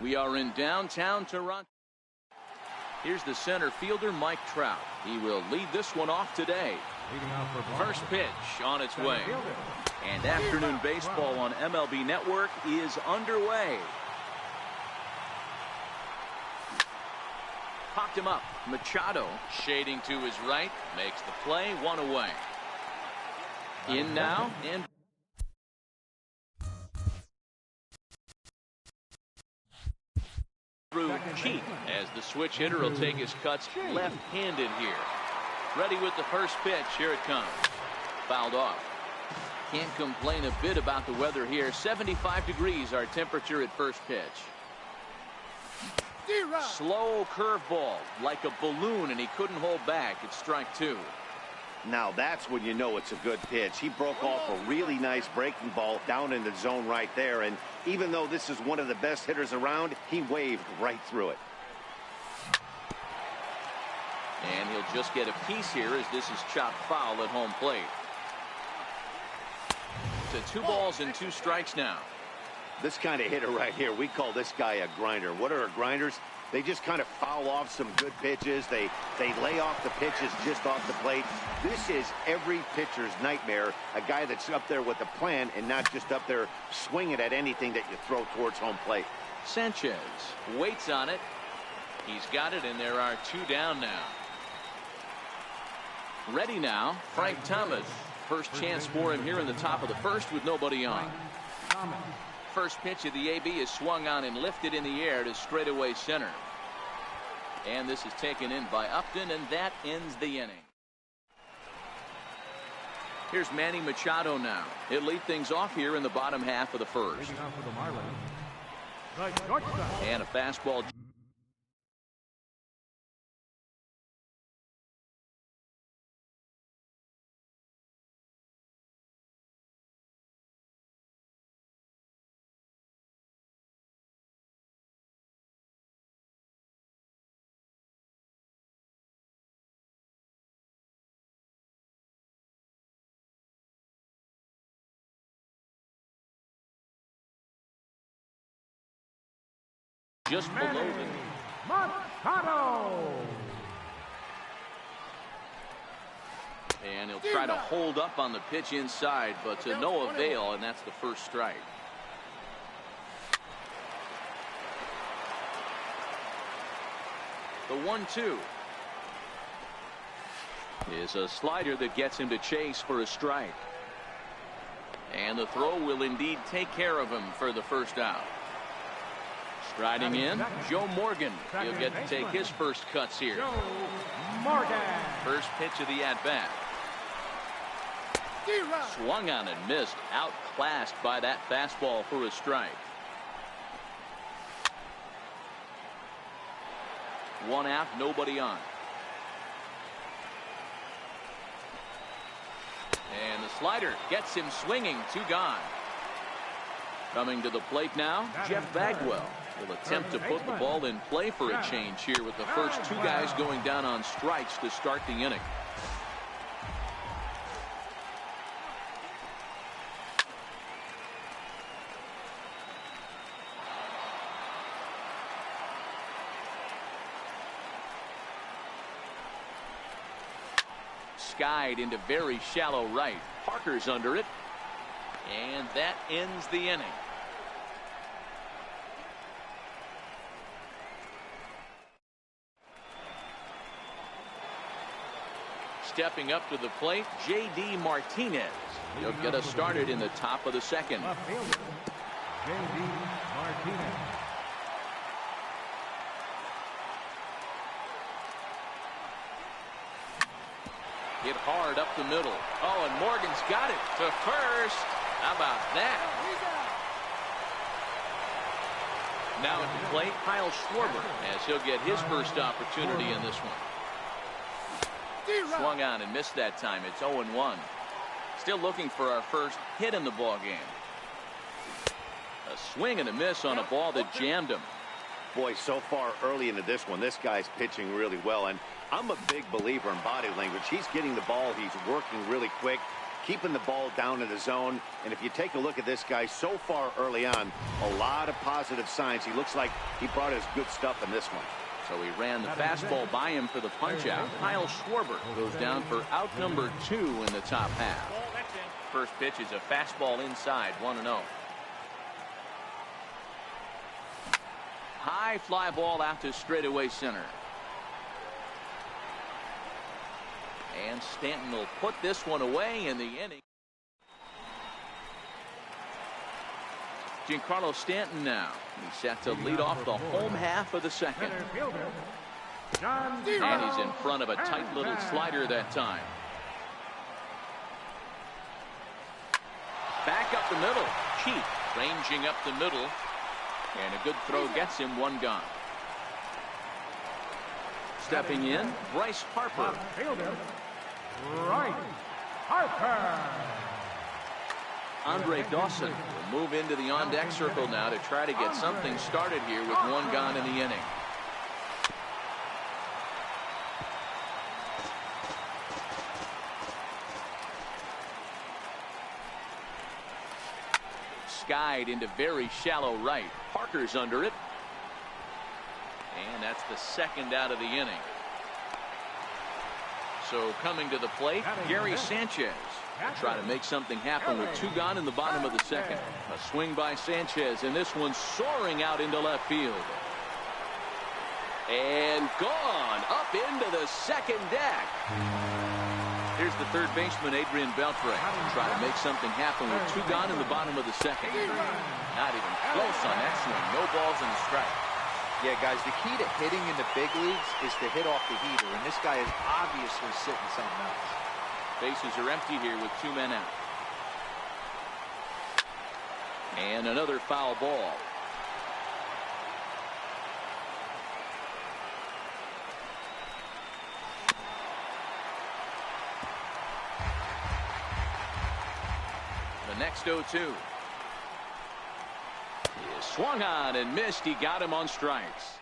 We are in downtown Toronto. Here's the center fielder, Mike Trout. He will lead this one off today. First pitch on its way. And afternoon baseball on MLB Network is underway. Popped him up. Machado shading to his right. Makes the play. One away. In now and through Cheek as the switch hitter will take his cuts left-handed here. Ready with the first pitch. Here it comes. Fouled off. Can't complain a bit about the weather here. 75 degrees our temperature at first pitch. Slow curveball like a balloon, and he couldn't hold back. It's strike two. Now that's when you know it's a good pitch. He broke off a really nice breaking ball down in the zone right there, and even though this is one of the best hitters around, he waved right through it. And he'll just get a piece here as this is chopped foul at home plate. To 2 balls and 2 strikes now. This kind of hitter right here, we call this guy a grinder. What are grinders? They just kind of foul off some good pitches. They lay off the pitches just off the plate. This is every pitcher's nightmare, a guy that's up there with a plan and not just up there swinging at anything that you throw towards home plate. Sanchez waits on it. He's got it, and there are 2 down now. Ready now, Frank Thomas. First chance for him here in the top of the first with nobody on. First pitch of the AB is swung on and lifted in the air to straightaway center. And this is taken in by Upton, and that ends the inning. Here's Manny Machado now. He'll lead things off here in the bottom half of the first. And a fastball. Just below the Machado. And he'll try to hold up on the pitch inside, but to no avail, and that's the first strike. The 1-2 is a slider that gets him to chase for a strike. And the throw will indeed take care of him for the first out. Striding in, Joe Morgan. He'll get to take his first cuts here. First pitch of the at-bat. Swung on and missed. Outclassed by that fastball for a strike. 1 out, nobody on. And the slider gets him swinging. 2 gone. Coming to the plate now, Jeff Bagwell will attempt to put the ball in play for a change here with the first 2 guys going down on strikes to start the inning. Skied into very shallow right. Parker's under it. And that ends the inning. Stepping up to the plate, J.D. Martinez. He'll get us started in the top of the second. J.D. Martinez. Hit hard up the middle. Oh, and Morgan's got it to first. How about that? Now at the plate, Kyle Schwarber, as he'll get his first opportunity in this one. Swung on and missed that time. It's 0-1. Still looking for our first hit in the ball game. A swing and a miss on a ball that jammed him. Boy, so far early into this one, this guy's pitching really well, and I'm a big believer in body language. He's getting the ball. He's working really quick, keeping the ball down in the zone. And if you take a look at this guy so far early on, a lot of positive signs. He looks like he brought his good stuff in this one. So he ran the fastball by him for the punch-out. Kyle Schwarber goes down for out number 2 in the top half. First pitch is a fastball inside, 1-0. High fly ball out to straightaway center. And Stanton will put this one away in the inning. Giancarlo Stanton now. He's set to lead off the home half of the second. And he's in front of a tight little slider that time. Back up the middle. Keith ranging up the middle. And a good throw gets him, 1 gone. Stepping in, Bryce Harper. Bryce Harper. Andre Dawson will move into the on-deck circle now to try to get something started here with 1 gone in the inning. Skied into very shallow right. Parker's under it. And that's the 2nd out of the inning. So coming to the plate, Gary Sanchez. Try to make something happen with 2 gone in the bottom of the second. A swing by Sanchez, and this one soaring out into left field. And gone up into the second deck. Here's the third baseman, Adrian Beltre. Try to make something happen with 2 gone in the bottom of the second. Not even close on that swing. No balls and a strike. Yeah, guys, the key to hitting in the big leagues is to hit off the heater, and this guy is obviously sitting something else. Bases are empty here with 2 men out. And another foul ball. The next 0-2. He swung on and missed. He got him on strikes.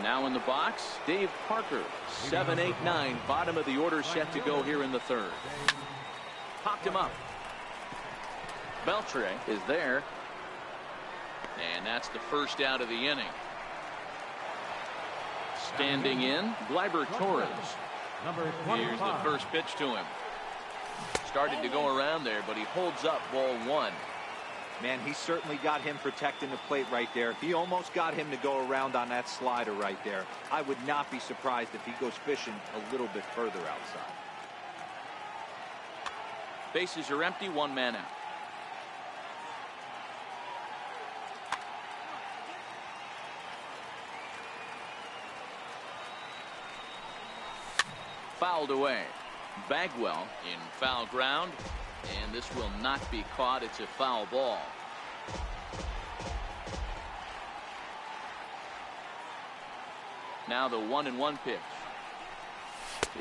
Now in the box, Dave Parker. 7, 8, 9. Bottom of the order set to go here in the 3rd. Popped him up. Beltre is there. And that's the 1st out of the inning. Standing in, Gleyber Torres. Here's the first pitch to him. Started to go around there, but he holds up ball 1. Man, he certainly got him protecting the plate right there. He almost got him to go around on that slider right there. I would not be surprised if he goes fishing a little bit further outside. Bases are empty, 1 man out. Fouled away. Bagwell in foul ground, and this will not be caught. It's a foul ball. Now the 1-1 pitch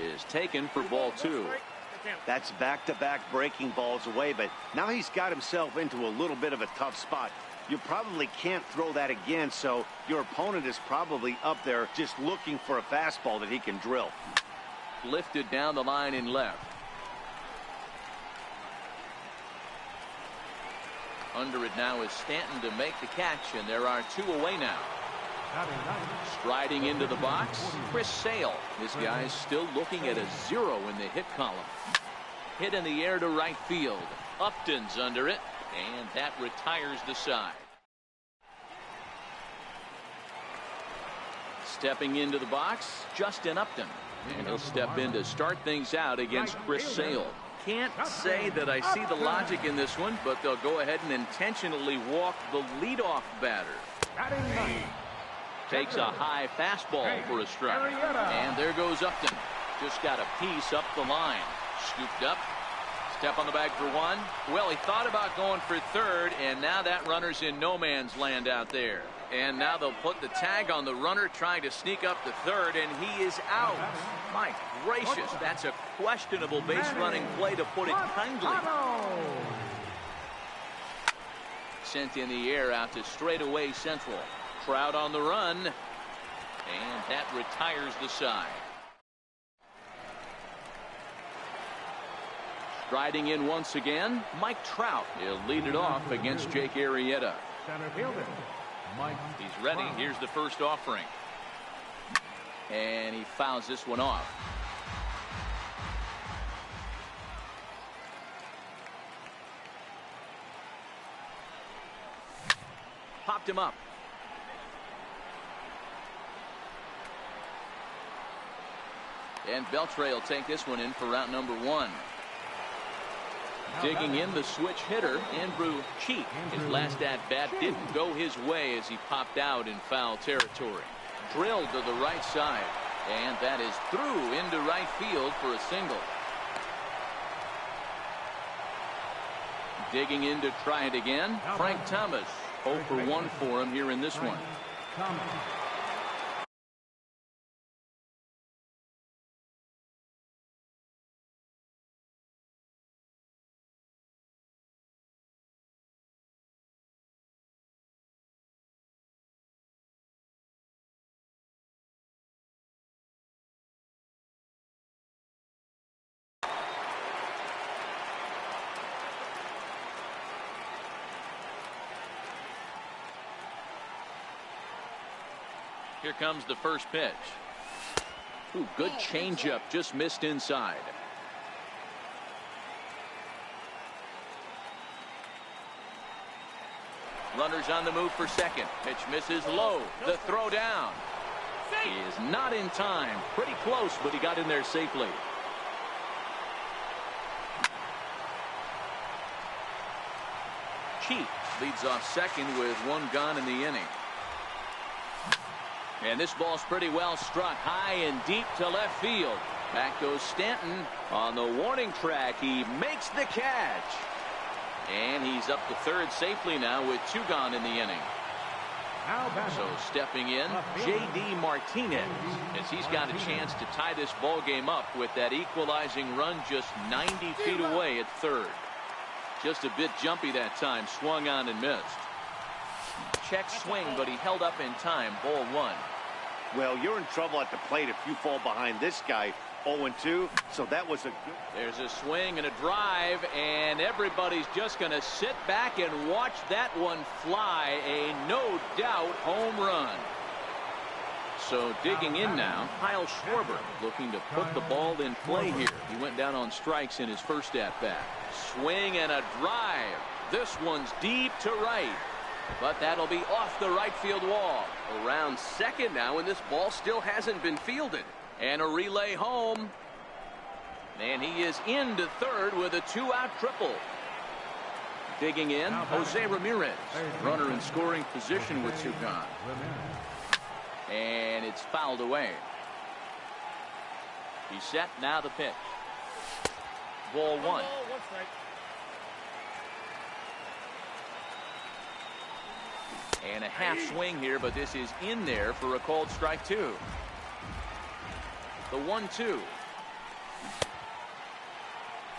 is taken for ball 2. That's back-to-back breaking balls away, but now he's got himself into a little bit of a tough spot. You probably can't throw that again, so your opponent is probably up there just looking for a fastball that he can drill. Lifted down the line in left. Under it now is Stanton to make the catch, and there are 2 away now. Striding into the box, Chris Sale. This guy's still looking at a 0 in the hit column. Hit in the air to right field. Upton's under it, and that retires the side. Stepping into the box, Justin Upton. And he'll step in to start things out against Chris Sale. Can't say that I see the logic in this one, but they'll go ahead and intentionally walk the leadoff batter. Takes a high fastball for a strike. And there goes Upton. Just got a piece up the line. Scooped up. Step on the bag for 1. Well, he thought about going for 3rd, and now that runner's in no man's land out there. And now they'll put the tag on the runner trying to sneak up to 3rd, and he is out. My gracious, that's a questionable base running play, to put it kindly. Sent in the air out to straightaway central. Trout on the run, and that retires the side. Striding in once again, Mike Trout. He'll lead it off against Jake Arrieta. Center fielder, Mike He's ready. Trout. Here's the first offering. And he fouls this one off. Popped him up. And Beltre will take this one in for route number 1. Digging in, the switch hitter, Andrew Cheek. His last at-bat didn't go his way as he popped out in foul territory. Drilled to the right side. And that is through into right field for a single. Digging in to try it again, Frank Thomas. 0 for 1 for him here in this one. Thomas. Here comes the first pitch. Ooh, good changeup, just missed inside. Runners on the move for second. Pitch misses low. The throw down. He is not in time. Pretty close, but he got in there safely. Cheek leads off second with 1 gone in the inning. And this ball's pretty well struck high and deep to left field. Back goes Stanton on the warning track. He makes the catch. And he's up to third safely now with 2 gone in the inning. So stepping in, J.D. Martinez, as he's got a chance to tie this ball game up with that equalizing run just 90 feet away at third. Just a bit jumpy that time, swung on and missed. Check swing, but he held up in time. Ball 1. Well, you're in trouble at the plate if you fall behind this guy. 0-2, so that was a good. There's a swing and a drive, and everybody's just going to sit back and watch that one fly. A no doubt home run. So digging in now, Kyle Schwarber looking to put the ball in play here. He went down on strikes in his first at-bat. Swing and a drive. This one's deep to right. But that'll be off the right field wall. Around second now, and this ball still hasn't been fielded. And a relay home. And he is into third with a 2-out triple. Digging in, Jose Ramirez. Runner in scoring position with 2 gone. And it's fouled away. He's set, now the pitch. Ball 1. And a half swing here, but this is in there for a called strike 2. The 1-2.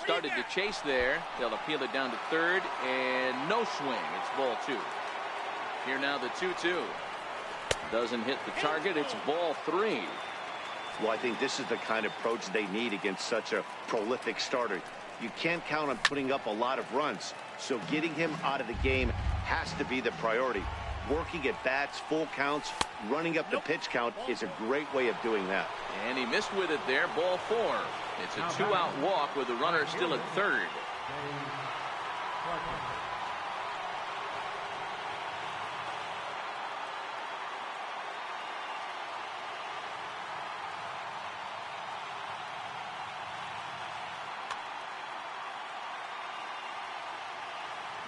Started to chase there. They'll appeal it down to third, and no swing. It's ball 2. Here now the 2-2. Doesn't hit the target. It's ball 3. Well, I think this is the kind of approach they need against such a prolific starter. You can't count on putting up a lot of runs, so getting him out of the game has to be the priority. Working at bats, full counts, running up the pitch count is a great way of doing that. And he missed with it there. Ball 4. It's a 2-out walk with the runner still at third.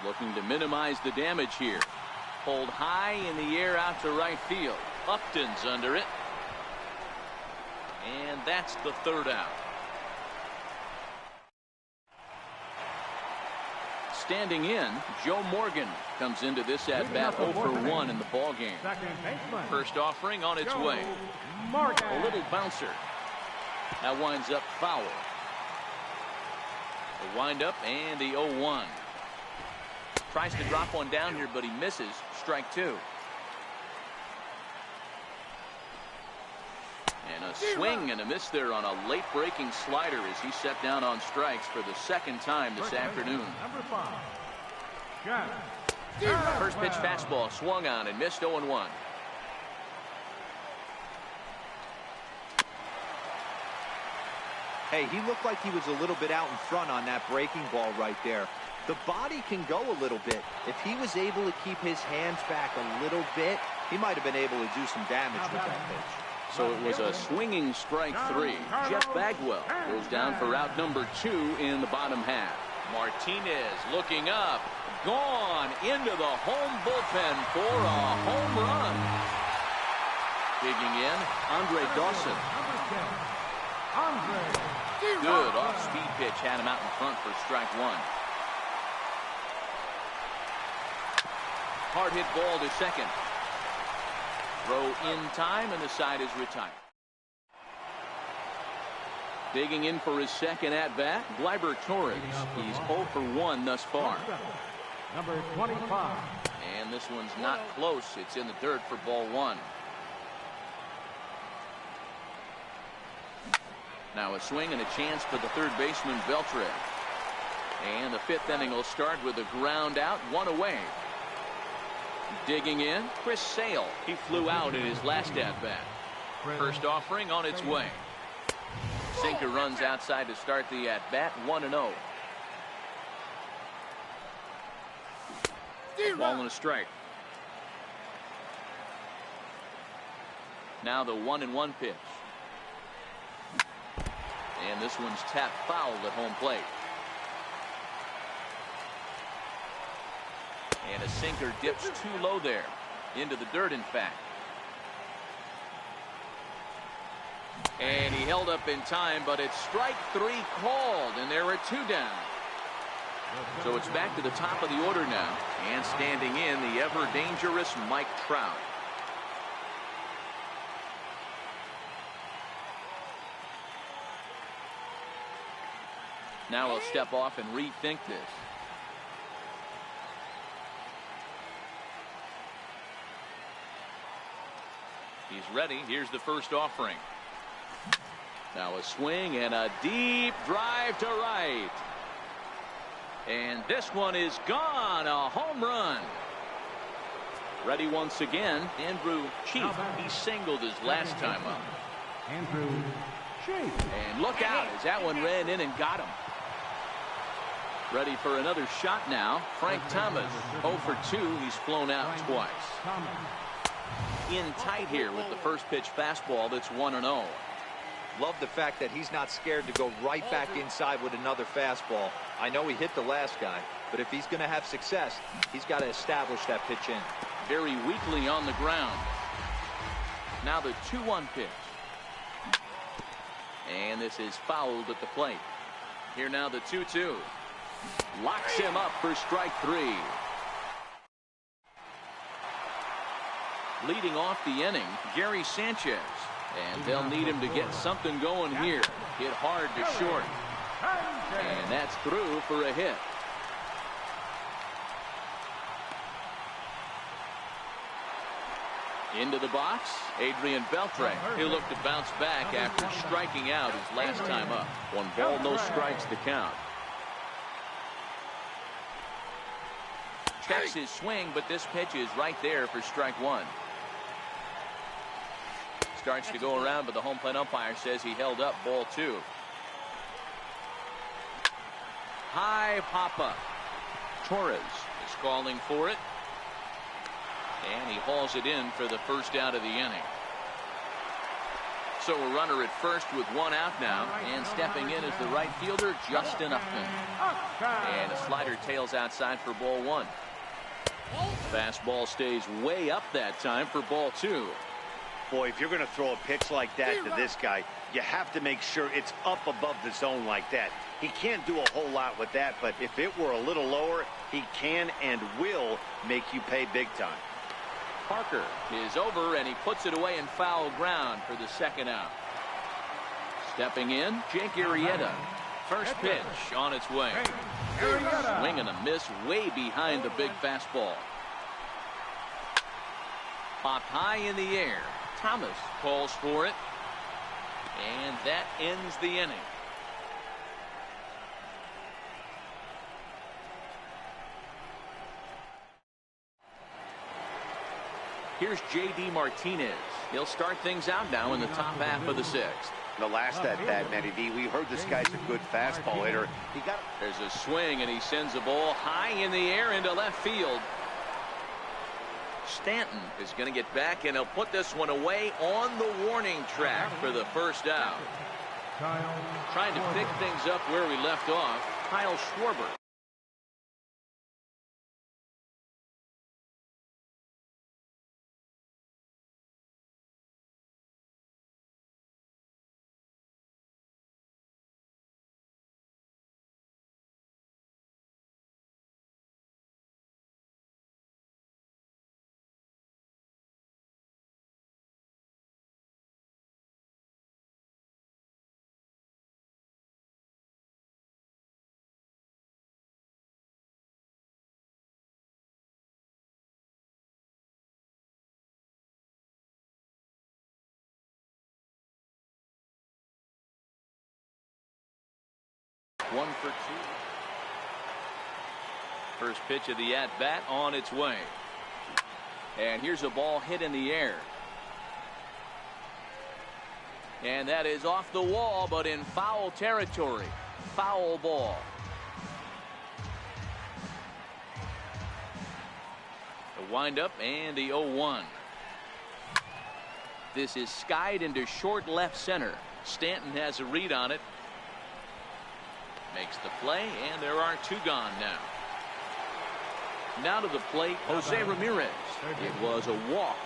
Looking to minimize the damage here. Pulled high in the air out to right field. Upton's under it. And that's the 3rd out. Standing in, Joe Morgan comes into this at-bat 0 for 1 in the ball game. First offering on its way. A little bouncer. That winds up foul. The windup and the 0-1. Tries to drop one down here, but he misses. Strike 2. And a swing and a miss there on a late breaking slider as he set down on strikes for the second time this afternoon. Number 5. John. First pitch fastball swung on and missed 0-1. Hey, he looked like he was a little bit out in front on that breaking ball right there. The body can go a little bit. If he was able to keep his hands back a little bit, he might have been able to do some damage with that pitch. So it was a swinging strike 3. Jeff Bagwell goes down for out number 2 in the bottom half. Martinez looking up, gone into the home bullpen for a home run. Digging in, Andre Dawson. Good off-speed pitch had him out in front for strike 1. Hard hit ball to second. Throw in time and the side is retired. Digging in for his second at bat, Gleyber Torres. He's 0 for 1 thus far. Number 25. And this one's not close. It's in the dirt for ball 1. Now a swing and a chance for the third baseman Beltre. And the 5th inning will start with a ground out, 1 away. Digging in, Chris Sale. He flew out in his last at bat. First offering on its way. Sinker runs outside to start the at bat, 1-0. Ball and a strike. Now the 1-1 pitch. And this one's tapped foul at home plate. And a sinker dips too low there. Into the dirt, in fact. And he held up in time, but it's strike 3 called, and there are 2 down. So it's back to the top of the order now. And standing in, the ever-dangerous Mike Trout. Now he'll step off and rethink this. He's ready. Here's the first offering. Now a swing and a deep drive to right. And this one is gone. A home run. Ready once again. Andrew Chief. He singled his last time up. Andrew Chief. And look out as that one ran in and got him. Ready for another shot now. Frank Thomas 0 for 2. He's flown out twice. In tight here with the first pitch fastball that's 1-0. Love the fact that he's not scared to go right back inside with another fastball. I know he hit the last guy, but if he's going to have success, he's got to establish that pitch in. Very weakly on the ground. Now the 2-1 pitch. And this is fouled at the plate. Here now the 2-2. Locks him up for strike 3. Leading off the inning, Gary Sanchez. And they'll need him to get something going here. Hit hard to short. And that's through for a hit. Into the box, Adrian Beltre. He'll look to bounce back after striking out his last time up. 1 ball, no strikes to count. Checks his swing, but this pitch is right there for strike 1. Starts to go around, but the home plate umpire says he held up ball 2. High pop-up. Torres is calling for it. And he hauls it in for the first out of the inning. So a runner at first with 1 out now. And stepping in is the right fielder, Justin Upton. And a slider tails outside for ball 1. Fastball stays way up that time for ball 2. Boy, if you're going to throw a pitch like that to this guy, you have to make sure it's up above the zone like that. He can't do a whole lot with that, but if it were a little lower, he can and will make you pay big time. Parker is over, and he puts it away in foul ground for the second out. Stepping in, Jake Arrieta. First pitch on its way. Swing and a miss way behind the big fastball. Popped high in the air. Thomas calls for it. And that ends the inning. Here's J.D. Martinez. He'll start things out now in the top half of the sixth. The last at bat, Matty D, we heard this guy's a good fastball hitter. There's a swing, and he sends the ball high in the air into left field. Stanton is going to get back, and he'll put this one away on the warning track for the first out. Trying to pick things up where we left off, Kyle Schwarber. One for two. First pitch of the at-bat on its way. And here's a ball hit in the air. And that is off the wall, but in foul territory. Foul ball. The windup and the 0-1. This is skied into short left center. Stanton has a read on it. Makes the play, and there are two gone now. Now to the plate, Jose Ramirez. It was a walk.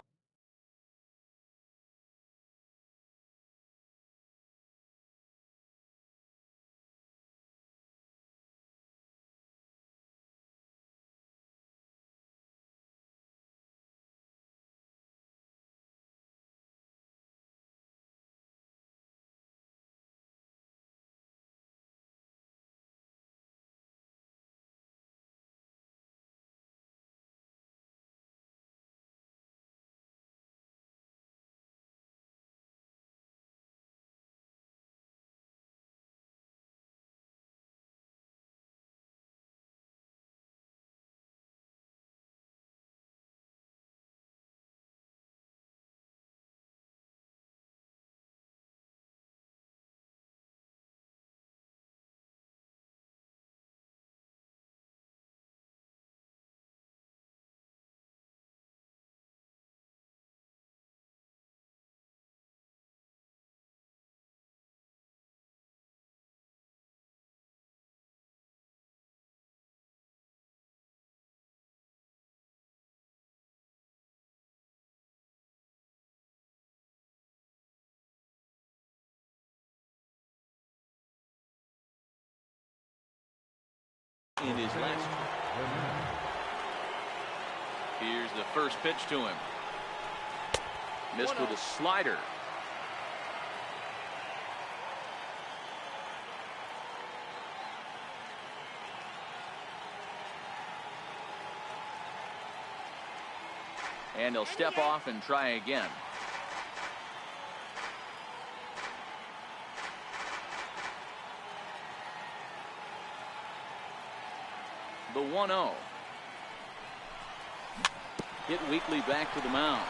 In his last trip. Here's the first pitch to him. Missed with a slider. And he'll step off and try again. The 1-0. Hit weakly back to the mound.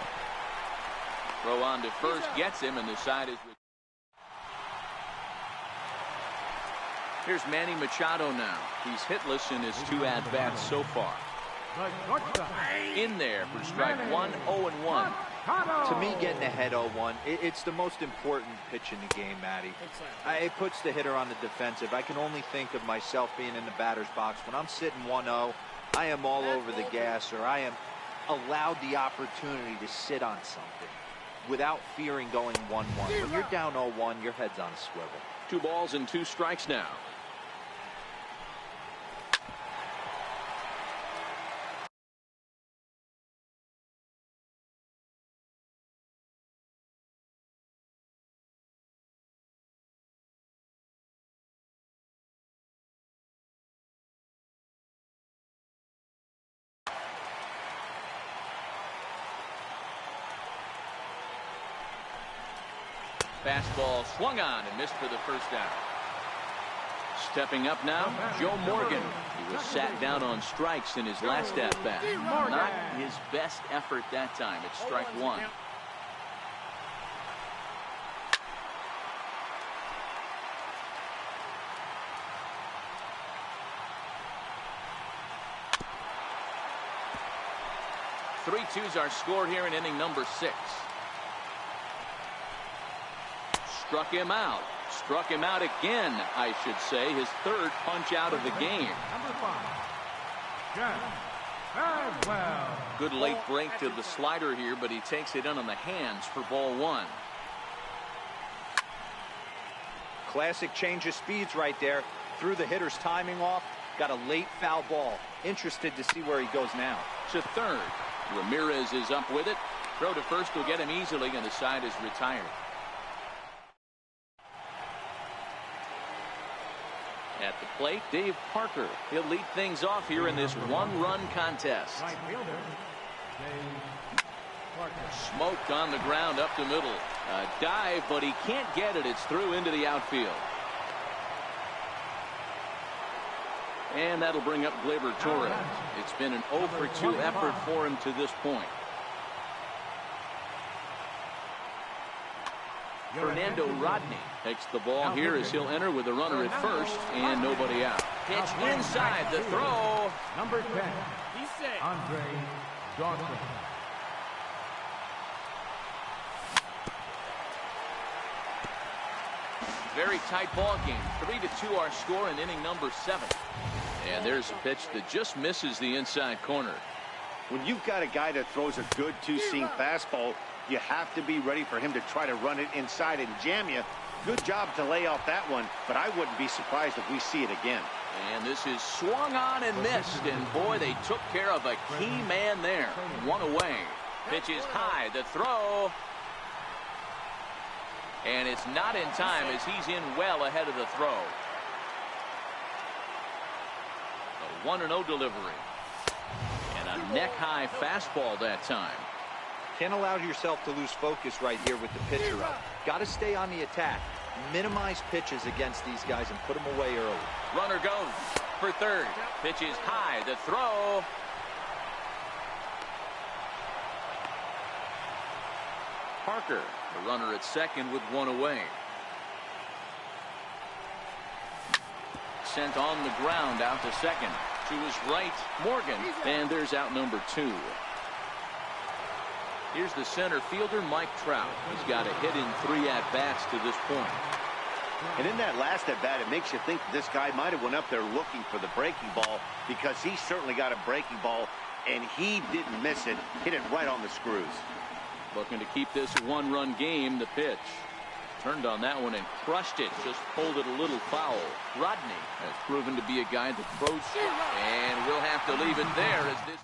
Throw on to first gets him, and the side is. Here's Manny Machado now. He's hitless in his two at-bats so far. In there for strike one, 0-1. To me, getting ahead 0-1, it's the most important pitch in the game, Matty. It puts the hitter on the defensive. I can only think of myself being in the batter's box. When I'm sitting 1-0, I am all over the gas, or I am allowed the opportunity to sit on something without fearing going 1-1. When you're down 0-1, your head's on a swivel. 2 balls and 2 strikes now. Fastball swung on and missed for the first down. Stepping up now, Joe Morgan. He was sat down on strikes in his last at-bat. Not his best effort that time. It's strike one. Three twos are scored here in inning number 6. Struck him out. Struck him out again, I should say. His third punch out of the game. Good late break to the slider here, but he takes it in on the hands for ball one. Classic change of speeds right there. Threw the hitter's timing off. Got a late foul ball. Interested to see where he goes now. To third. Ramirez is up with it. Throw to first will get him easily, and the side is retired. At the plate, Dave Parker. He'll lead things off here in this one-run contest. Right fielder, Dave Parker. Smoked on the ground up the middle. A dive, but he can't get it. It's through into the outfield. And that'll bring up Gleyber Torres. It's been an 0 for 2 effort for him to this point. Fernando Rodney takes the ball here as he'll enter with a runner at first and nobody out. Pitch inside the throw. Number 10, Andre Dawson. Very tight ball game. 3-2 our score in inning number 7. And there's a pitch that just misses the inside corner. When you've got a guy that throws a good two-seam fastball, you have to be ready for him to try to run it inside and jam you. Good job to lay off that one, but I wouldn't be surprised if we see it again. And this is swung on and missed, and boy, they took care of a key man there. One away. Pitch is high. The throw. And it's not in time as he's in well ahead of the throw. A 1-0 delivery. And a neck-high fastball that time. Can't allow yourself to lose focus right here with the pitcher up. Got to stay on the attack. Minimize pitches against these guys and put them away early. Runner goes for third. Pitch is high. The throw. Parker, the runner at second with one away. Sent on the ground out to second. To his right, Morgan. And there's out number 2. Here's the center fielder, Mike Trout. He's got a hit in 3 at-bats to this point. And in that last at-bat, it makes you think this guy might have went up there looking for the breaking ball, because he certainly got a breaking ball, and he didn't miss it. Hit it right on the screws. Looking to keep this a one-run game. The pitch. Turned on that one and crushed it. Just pulled it a little foul. Rodney has proven to be a guy that throws. And we'll have to leave it there as this.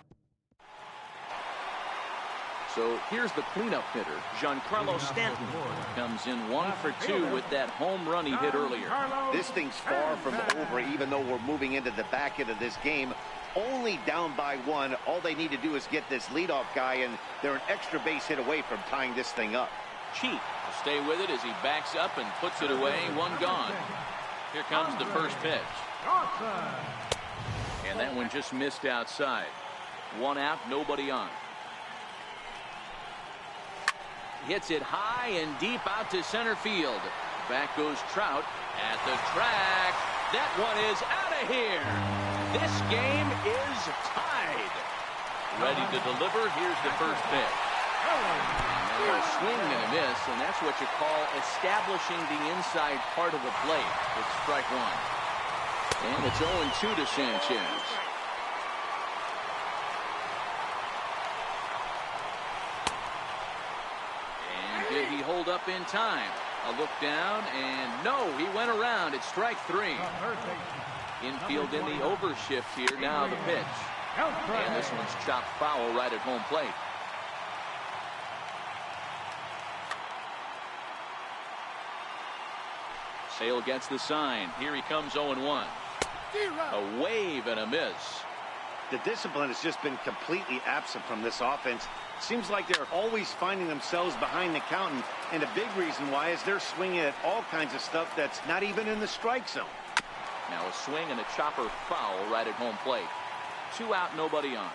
So here's the cleanup hitter, Giancarlo Stanton. Comes in 1 for 2 with that home run he hit earlier. This thing's far from over, even though we're moving into the back end of this game. Only down by 1. All they need to do is get this leadoff guy, and they're an extra base hit away from tying this thing up. Cheek will stay with it as he backs up and puts it away. 1 gone. Here comes the first pitch. And that one just missed outside. 1 out, nobody on. Hits it high and deep out to center field. Back goes Trout at the track. That one is out of here. This game is tied. Ready to deliver. Here's the first pitch. A swing and a miss, and that's what you call establishing the inside part of the plate. It's strike 1. And it's 0-2 to Sanchez. Did he hold up in time? A look down, and no, he went around. It's strike 3. Infield in the overshift here. Now the pitch. And this one's chopped foul right at home plate. Sale gets the sign. Here he comes 0-1. A wave and a miss. The discipline has just been completely absent from this offense. Seems like they're always finding themselves behind the count, and a big reason why is they're swinging at all kinds of stuff that's not even in the strike zone. Now a swing and a chopper foul right at home plate. 2 out, nobody on.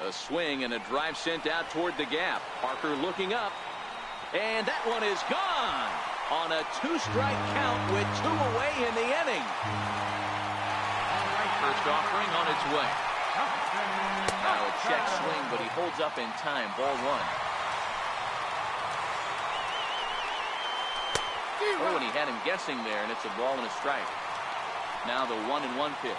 A swing and a drive sent out toward the gap. Parker looking up. And that one is gone on a 2-strike count with 2 away in the inning. First offering on its way. Now a check swing, but he holds up in time. Ball 1. Oh, and he had him guessing there, and it's a ball and a strike. Now the 1-1 pitch.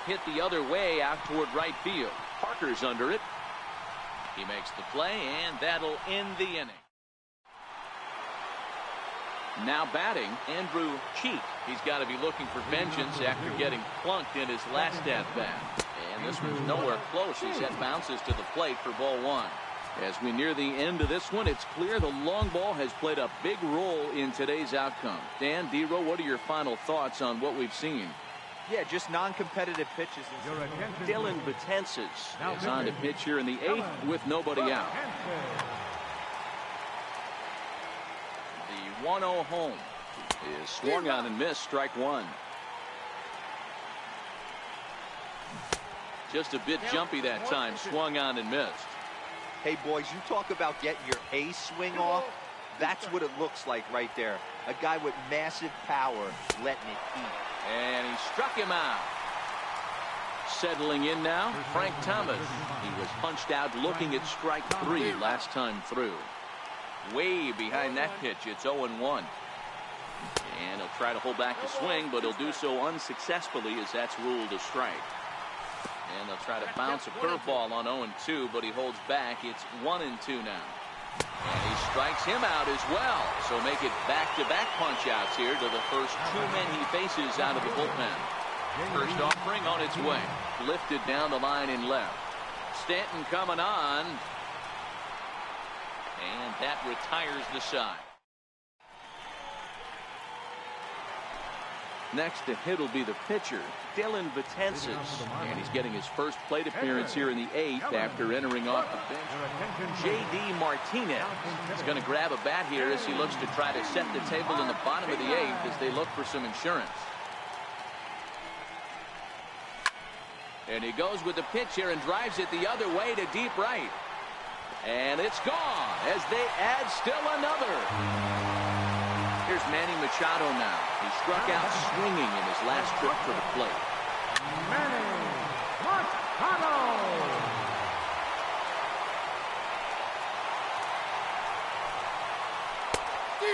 Hit the other way out toward right field. Parker's under it. He makes the play, and that'll end the inning. Now batting, Andrew Cheek. He's got to be looking for vengeance after getting plunked in his last at-bat. And this one's nowhere close. He set bounces to the plate for ball 1. As we near the end of this one, it's clear the long ball has played a big role in today's outcome. Dan, D-Row, what are your final thoughts on what we've seen? Yeah, just non-competitive pitches. Dylan Betances is on to pitch here in the 8th with nobody out. The 1-0 home is swung on and missed, strike 1. Just a bit jumpy that time, swung on and missed. Hey, boys, you talk about getting your A swing off. That's what it looks like right there. A guy with massive power letting it eat. And he struck him out. Settling in now, Frank Thomas. He was punched out looking at strike 3 last time through. Way behind that pitch, it's 0-1. And he'll try to hold back the swing, but he'll do so unsuccessfully as that's ruled a strike. And they'll try to bounce a curveball on 0-2, but he holds back. It's 1-2 now. And he strikes him out as well. So make it back-to-back punch-outs here to the first 2 men he faces out of the bullpen. First offering on its way. Lifted down the line in left. Stanton coming on. And that retires the side. Next to hit will be the pitcher, Dylan Betances. And he's getting his first plate appearance here in the 8th after entering off the bench. J.D. Martinez is going to grab a bat here as he looks to try to set the table in the bottom of the 8th as they look for some insurance. And he goes with the pitch here and drives it the other way to deep right. And it's gone as they add still another. Here's Manny Machado now. He struck out swinging in his last trip to the plate. Manny Machado.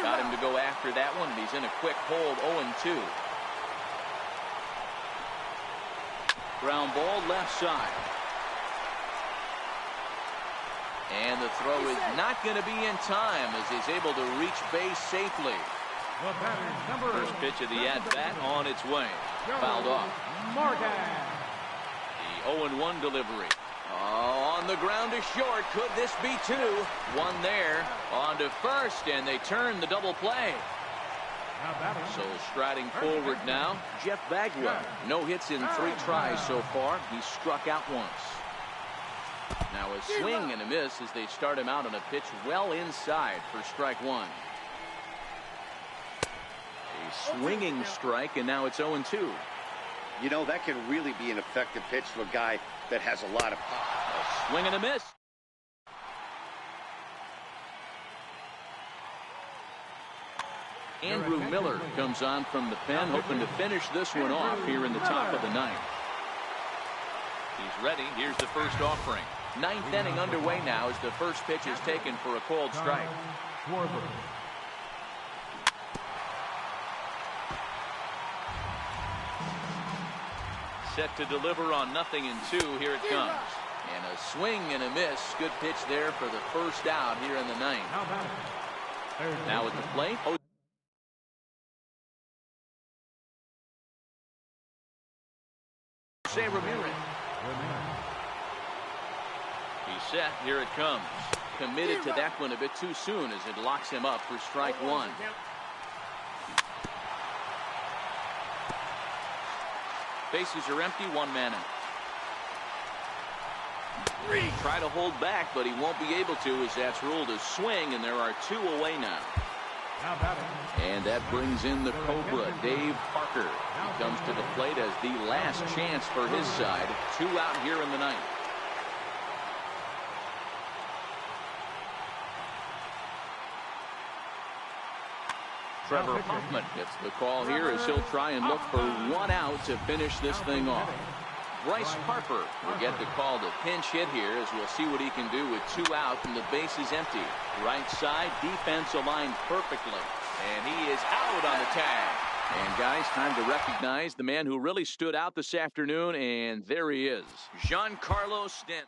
Got him to go after that one, and he's in a quick hold, 0-2. Ground ball left side. And the throw is not going to be in time as he's able to reach base safely. First pitch of the at-bat on its way. Fouled off. The 0-1 delivery. Oh, on the ground to short. Could this be 2? One there. On to first, and they turn the double play. So striding forward now, Jeff Bagwell. No hits in 3 tries so far. He's struck out once. Now a swing and a miss as they start him out on a pitch well inside for strike 1. A swinging strike, and now it's 0-2. You know, that can really be an effective pitch to a guy that has a lot of power. A swing and a miss. Andrew Miller comes on from the pen, hoping to finish this one off here in the top of the 9th. He's ready. Here's the first offering. 9th inning underway now as the first pitch is taken for a called strike. Set to deliver on 0-2. Here it comes. And a swing and a miss. Good pitch there for the first out here in the 9th. Now at the plate. Jose Ramirez. He's set. Here it comes. Committed to that one a bit too soon as it locks him up for strike 1. Bases are empty. 1 man out. Try to hold back, but he won't be able to as that's ruled a swing, and there are 2 away now. And that brings in the Cobra, Dave Parker. He comes to the plate as the last chance for his side. 2 out here in the ninth. Trevor Hoffman gets the call here as he'll try and look for 1 out to finish this thing off. Bryce Harper will get the call to pinch hit here as we'll see what he can do with 2 out and the base is empty. Right side, defense aligned perfectly. And he is out on the tag. And guys, time to recognize the man who really stood out this afternoon, and there he is, Giancarlo Stanton.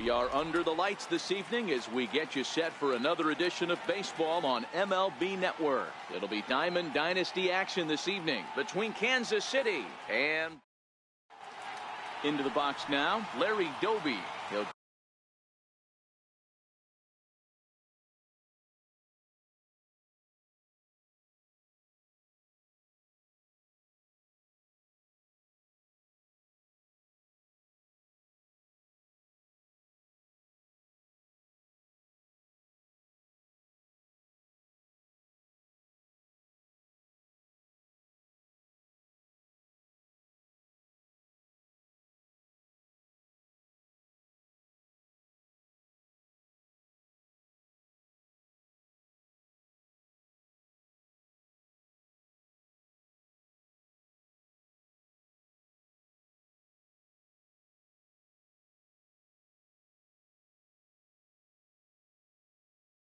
We are under the lights this evening as we get you set for another edition of baseball on MLB Network. It'll be Diamond Dynasty action this evening between Kansas City and into the box now, Larry Doby. He'll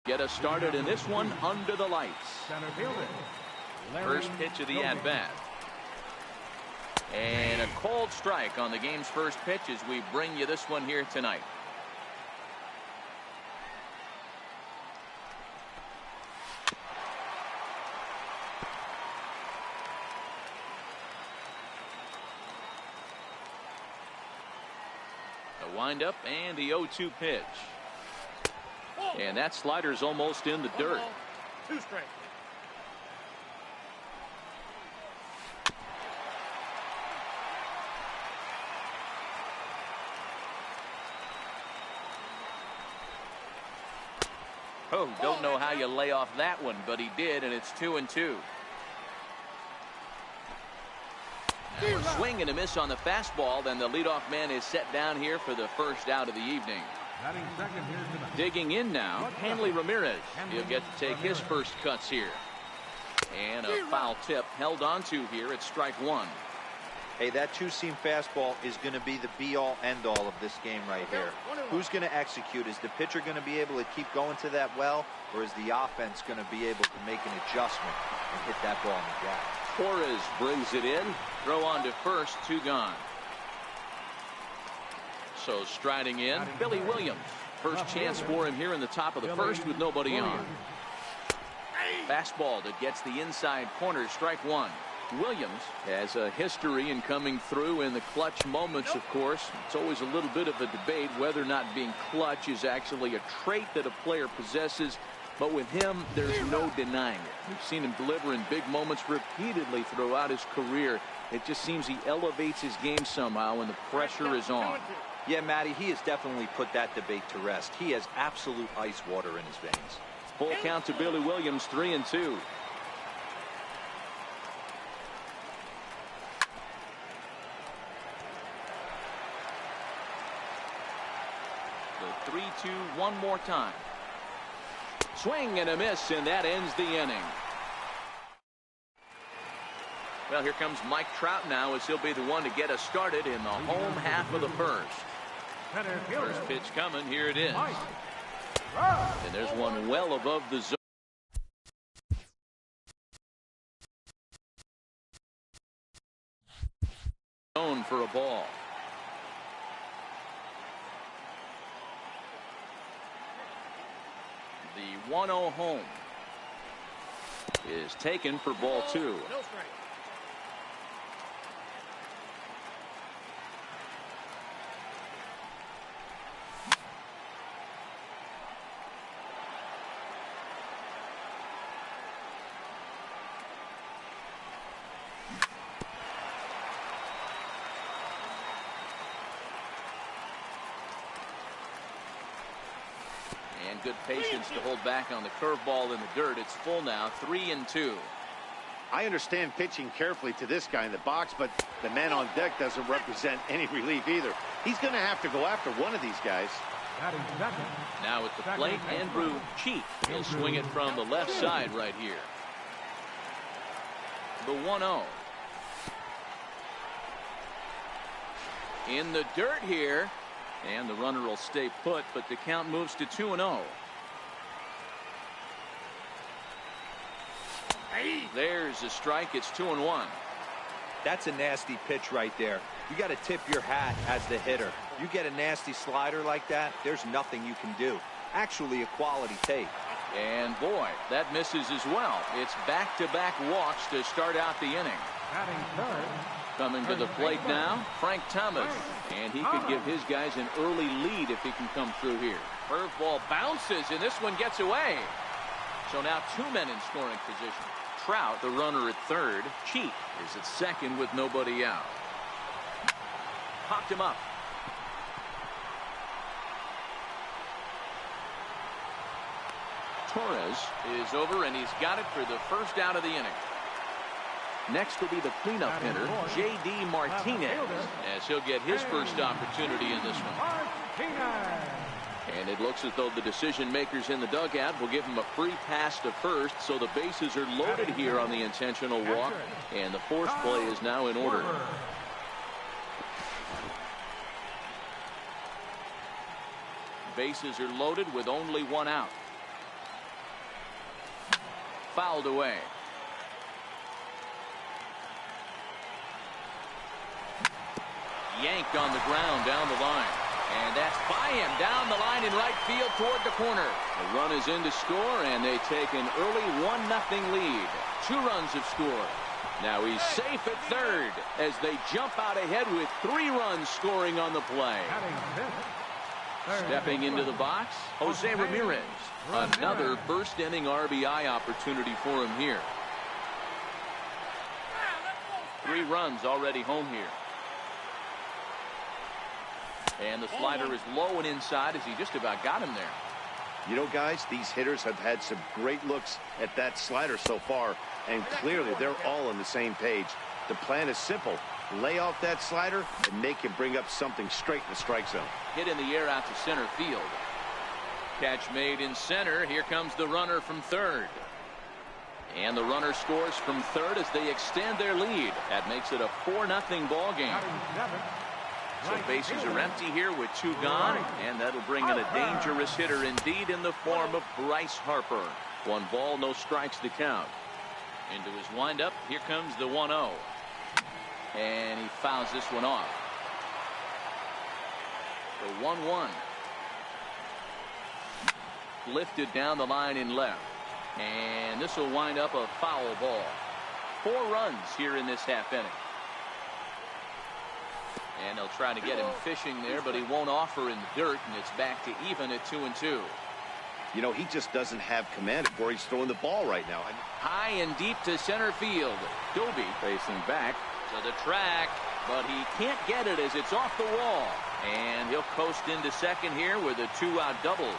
get us started in this one under the lights. First pitch of the at-bat. And a cold strike on the game's first pitch as we bring you this one here tonight. The windup and the 0-2 pitch. And that slider's almost in the dirt. 2 straight. Oh, don't know how you lay off that one, but he did, and it's 2-2. Now a swing and a miss on the fastball, then the leadoff man is set down here for the first out of the evening. Digging in now, Hanley Ramirez. He'll get to take his first cuts here. And a foul tip held onto here at strike one. Hey, that two-seam fastball is going to be the be-all, end-all of this game right here. Who's going to execute? Is the pitcher going to be able to keep going to that well, or is the offense going to be able to make an adjustment and hit that ball in the gap? Torres brings it in. Throw on to first, 2 gone. So striding in, Billy Williams. First chance for him here in the top of the first with nobody on. Fastball that gets the inside corner, strike one. Williams has a history in coming through in the clutch moments, of course. It's always a little bit of a debate whether or not being clutch is actually a trait that a player possesses. But with him, there's no denying it. We've seen him deliver in big moments repeatedly throughout his career. It just seems he elevates his game somehow when the pressure is on. Yeah, Matty, he has definitely put that debate to rest. He has absolute ice water in his veins. Full count to Billy Williams, 3-2. The 3-2 one more time. Swing and a miss, and that ends the inning. Well, here comes Mike Trout now as he'll be the one to get us started in the home half of the first. First pitch coming. Here it is. And there's one well above the zone for a ball. The 1-0 home is taken for ball 2. And good patience to hold back on the curveball in the dirt. It's full now, 3-2. I understand pitching carefully to this guy in the box, but the man on deck doesn't represent any relief either. He's going to have to go after one of these guys. Now at the plate, Andrew Cheek. He'll swing it from the left side right here. The 1-0. In the dirt here. And the runner will stay put, but the count moves to 2-0. There's a strike. It's 2-1. That's a nasty pitch right there. You got to tip your hat as the hitter. You get a nasty slider like that, there's nothing you can do. Actually, a quality take. And boy, that misses as well. It's back-to-back walks to start out the inning. Batting third. Coming to the plate now, Frank Thomas. And he could give his guys an early lead if he can come through here. Curveball bounces, and this one gets away. So now 2 men in scoring position. Trout, the runner at third. Cheek is at second with nobody out. Popped him up. Torres is over, and he's got it for the first out of the inning. Next will be the cleanup hitter, J.D. Martinez, as he'll get his first opportunity in this one. And it looks as though the decision makers in the dugout will give him a free pass to first, so the bases are loaded here on the intentional walk, and the force play is now in order. Bases are loaded with only one out. Fouled away. Yanked on the ground down the line. And that's by him down the line in right field toward the corner. The run is in to score, and they take an early 1-0 lead. 2 runs have scored. Now he's safe at third as they jump out ahead with 3 runs scoring on the play. Stepping into the box, Jose Ramirez. Another first inning RBI opportunity for him here. 3 runs already home here. And the slider is low and inside as he just about got him there. You know, guys, these hitters have had some great looks at that slider so far, and clearly they're all on the same page. The plan is simple. Lay off that slider and make him bring up something straight in the strike zone. Hit in the air out to center field. Catch made in center. Here comes the runner from third. And the runner scores from third as they extend their lead. That makes it a 4-0 ball game. So bases are empty here with 2 gone, and that'll bring in a dangerous hitter indeed in the form of Bryce Harper. 1 ball, no strikes to count. Into his windup, here comes the 1-0. And he fouls this one off. The 1-1. Lifted down the line in left. And this will wind up a foul ball. 4 runs here in this half inning. And they'll try to get him fishing there, but he won't offer in the dirt, and it's back to even at 2-2. You know, he just doesn't have command of where he's throwing the ball right now. High and deep to center field. Doby facing back to the track, but he can't get it as it's off the wall. And he'll coast into second here with a 2-out double.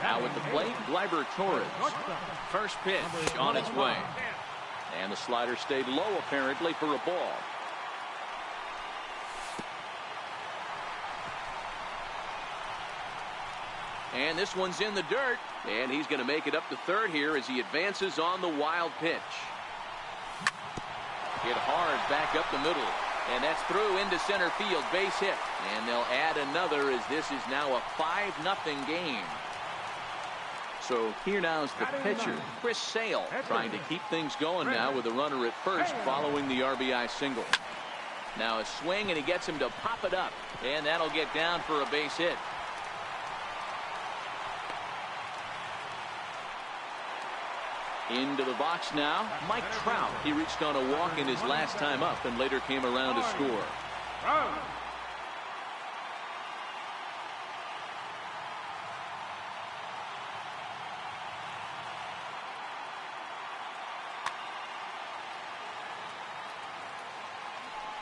Now at the plate, Gleyber Torres. First pitch on its way. And the slider stayed low apparently for a ball. And this one's in the dirt, and he's going to make it up to third here as he advances on the wild pitch. Hit hard back up the middle, and that's through into center field, base hit. And they'll add another as this is now a 5-0 game. So here now is the pitcher, Chris Sale, trying to keep things going now with a runner at first following the RBI single. Now a swing, and he gets him to pop it up, and that'll get down for a base hit. Into the box now, Mike Trout. He reached on a walk in his last time up and later came around to score.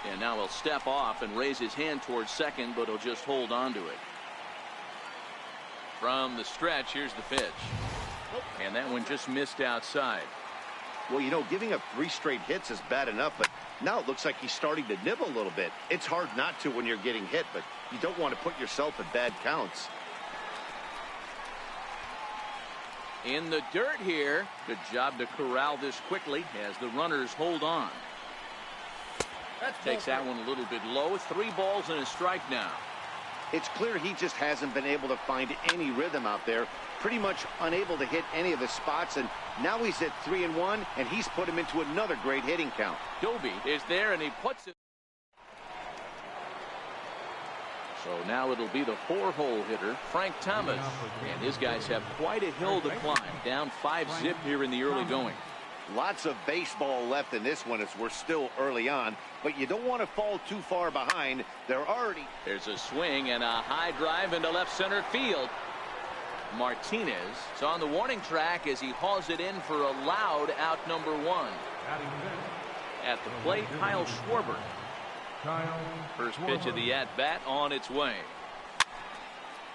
And now he'll step off and raise his hand towards second, but he'll just hold on to it. From the stretch, here's the pitch. And that one just missed outside. Well, you know, giving up 3 straight hits is bad enough, but now it looks like he's starting to nibble a little bit. It's hard not to when you're getting hit, but you don't want to put yourself in bad counts. In the dirt here. Good job to corral this quickly as the runners hold on. Takes that one a little bit low. 3 balls and a strike now. It's clear he just hasn't been able to find any rhythm out there. Pretty much unable to hit any of his spots, and now he's at 3-1, and he's put him into another great hitting count. Doby is there, and he puts it. So now it'll be the 4-hole hitter, Frank Thomas. And his guys have quite a hill to climb. Down 5-zip here in the early going. Lots of baseball left in this one as we're still early on, but you don't want to fall too far behind. There's a swing and a high drive into left center field. Martinez is on the warning track as he hauls it in for a loud out number 1. At the plate, Kyle Schwarber. First pitch of the at-bat on its way.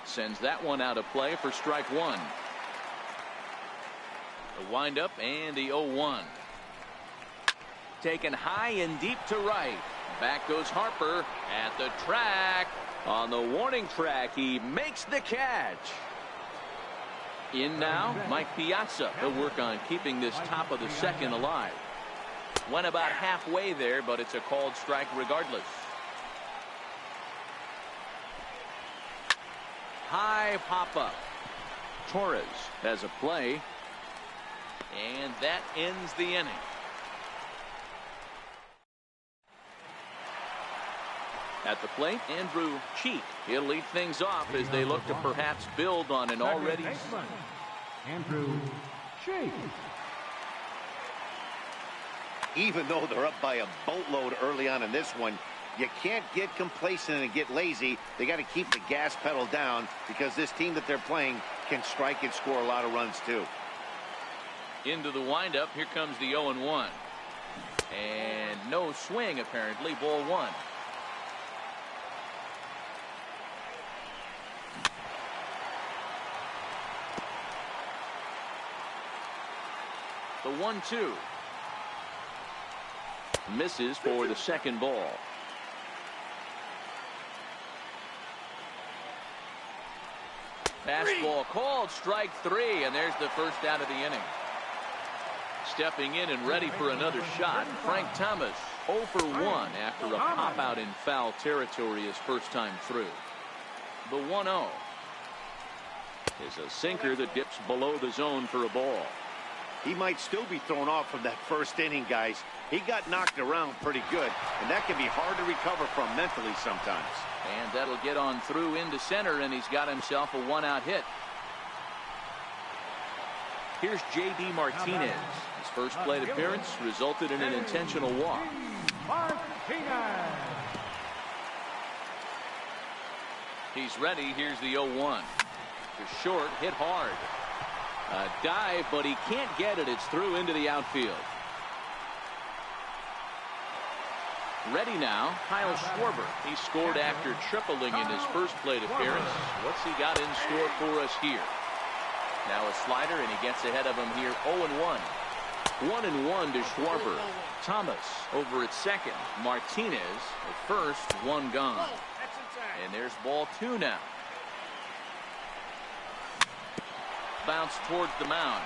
Sends that one out of play for strike 1. The windup and the 0-1. Taken high and deep to right. Back goes Harper at the track. On the warning track, he makes the catch. In now, Mike Piazza. He'll work on keeping this top of the second alive. Went about halfway there, but it's a called strike regardless. High pop-up. Torres has a play. And that ends the inning. At the plate, Andrew Cheek. He'll lead things off as they look to perhaps build on an already. Andrew Cheek. Even though they're up by a boatload early on in this one, you can't get complacent and get lazy. They got to keep the gas pedal down because this team that they're playing can strike and score a lot of runs too. Into the windup. Here comes the 0-1. And no swing apparently. Ball 1. The 1-2. Misses for the second ball. Fastball called, strike 3, and there's the first out of the inning. Stepping in and ready for another shot, Frank Thomas 0 for 1 after a pop out in foul territory his first time through. The 1-0 is a sinker that dips below the zone for a ball. He might still be thrown off from that first inning, guys. He got knocked around pretty good, and that can be hard to recover from mentally sometimes. And that'll get on through into center, and he's got himself a 1-out hit. Here's J.D. Martinez. His first plate appearance resulted in an intentional walk. Martinez. He's ready. Here's the 0-1. To short, hit hard. A dive, but he can't get it. It's through into the outfield. Ready now, Kyle Schwarber. He scored after tripling in his first plate appearance. What's he got in store for us here? Now a slider, and he gets ahead of him here. 0-1. 1-1 to Schwarber. Thomas over at second. Martinez at first. One gone. And there's ball 2 now. Bounce towards the mound.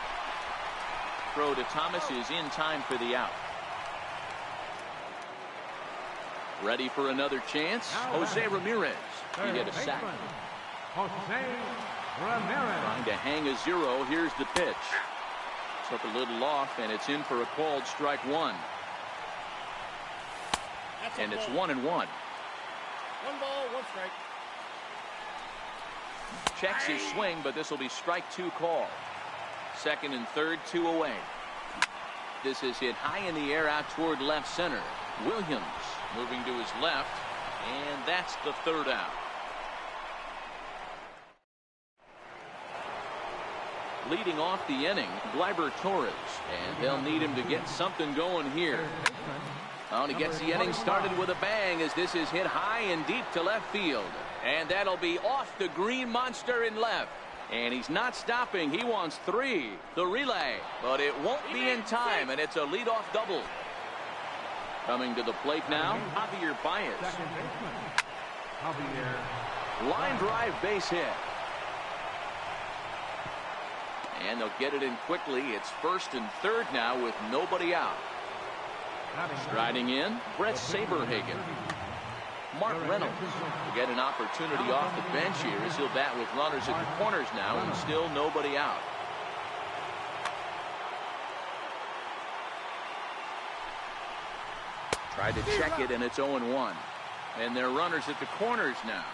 Throw to Thomas is in time for the out. Ready for another chance. Jose Ramirez. He hit a sack. Jose Ramirez. Trying to hang a 0. Here's the pitch. Took a little off, and it's in for a called strike 1. And it's 1-1. 1 ball, 1 strike. Checks his swing, but this will be strike 2 call. Second and third, 2 away. This is hit high in the air out toward left center. Williams moving to his left, and that's the third out. Leading off the inning, Gleyber Torres, and they'll need him to get something going here. Oh, and he gets the inning started with a bang as this is hit high and deep to left field. And that'll be off the green monster in left. And he's not stopping. He wants 3. The relay. But it won't be in time, and it's a leadoff double. Coming to the plate now, Javier Baez. Second baseman. Javier. Line drive base hit. And they'll get it in quickly. It's first and third now with nobody out. Striding in, Brett Saberhagen. Mark Reynolds will get an opportunity off the bench here as he'll bat with runners at the corners now, and still nobody out. Tried to check it, and it's 0-1. And they're runners at the corners now.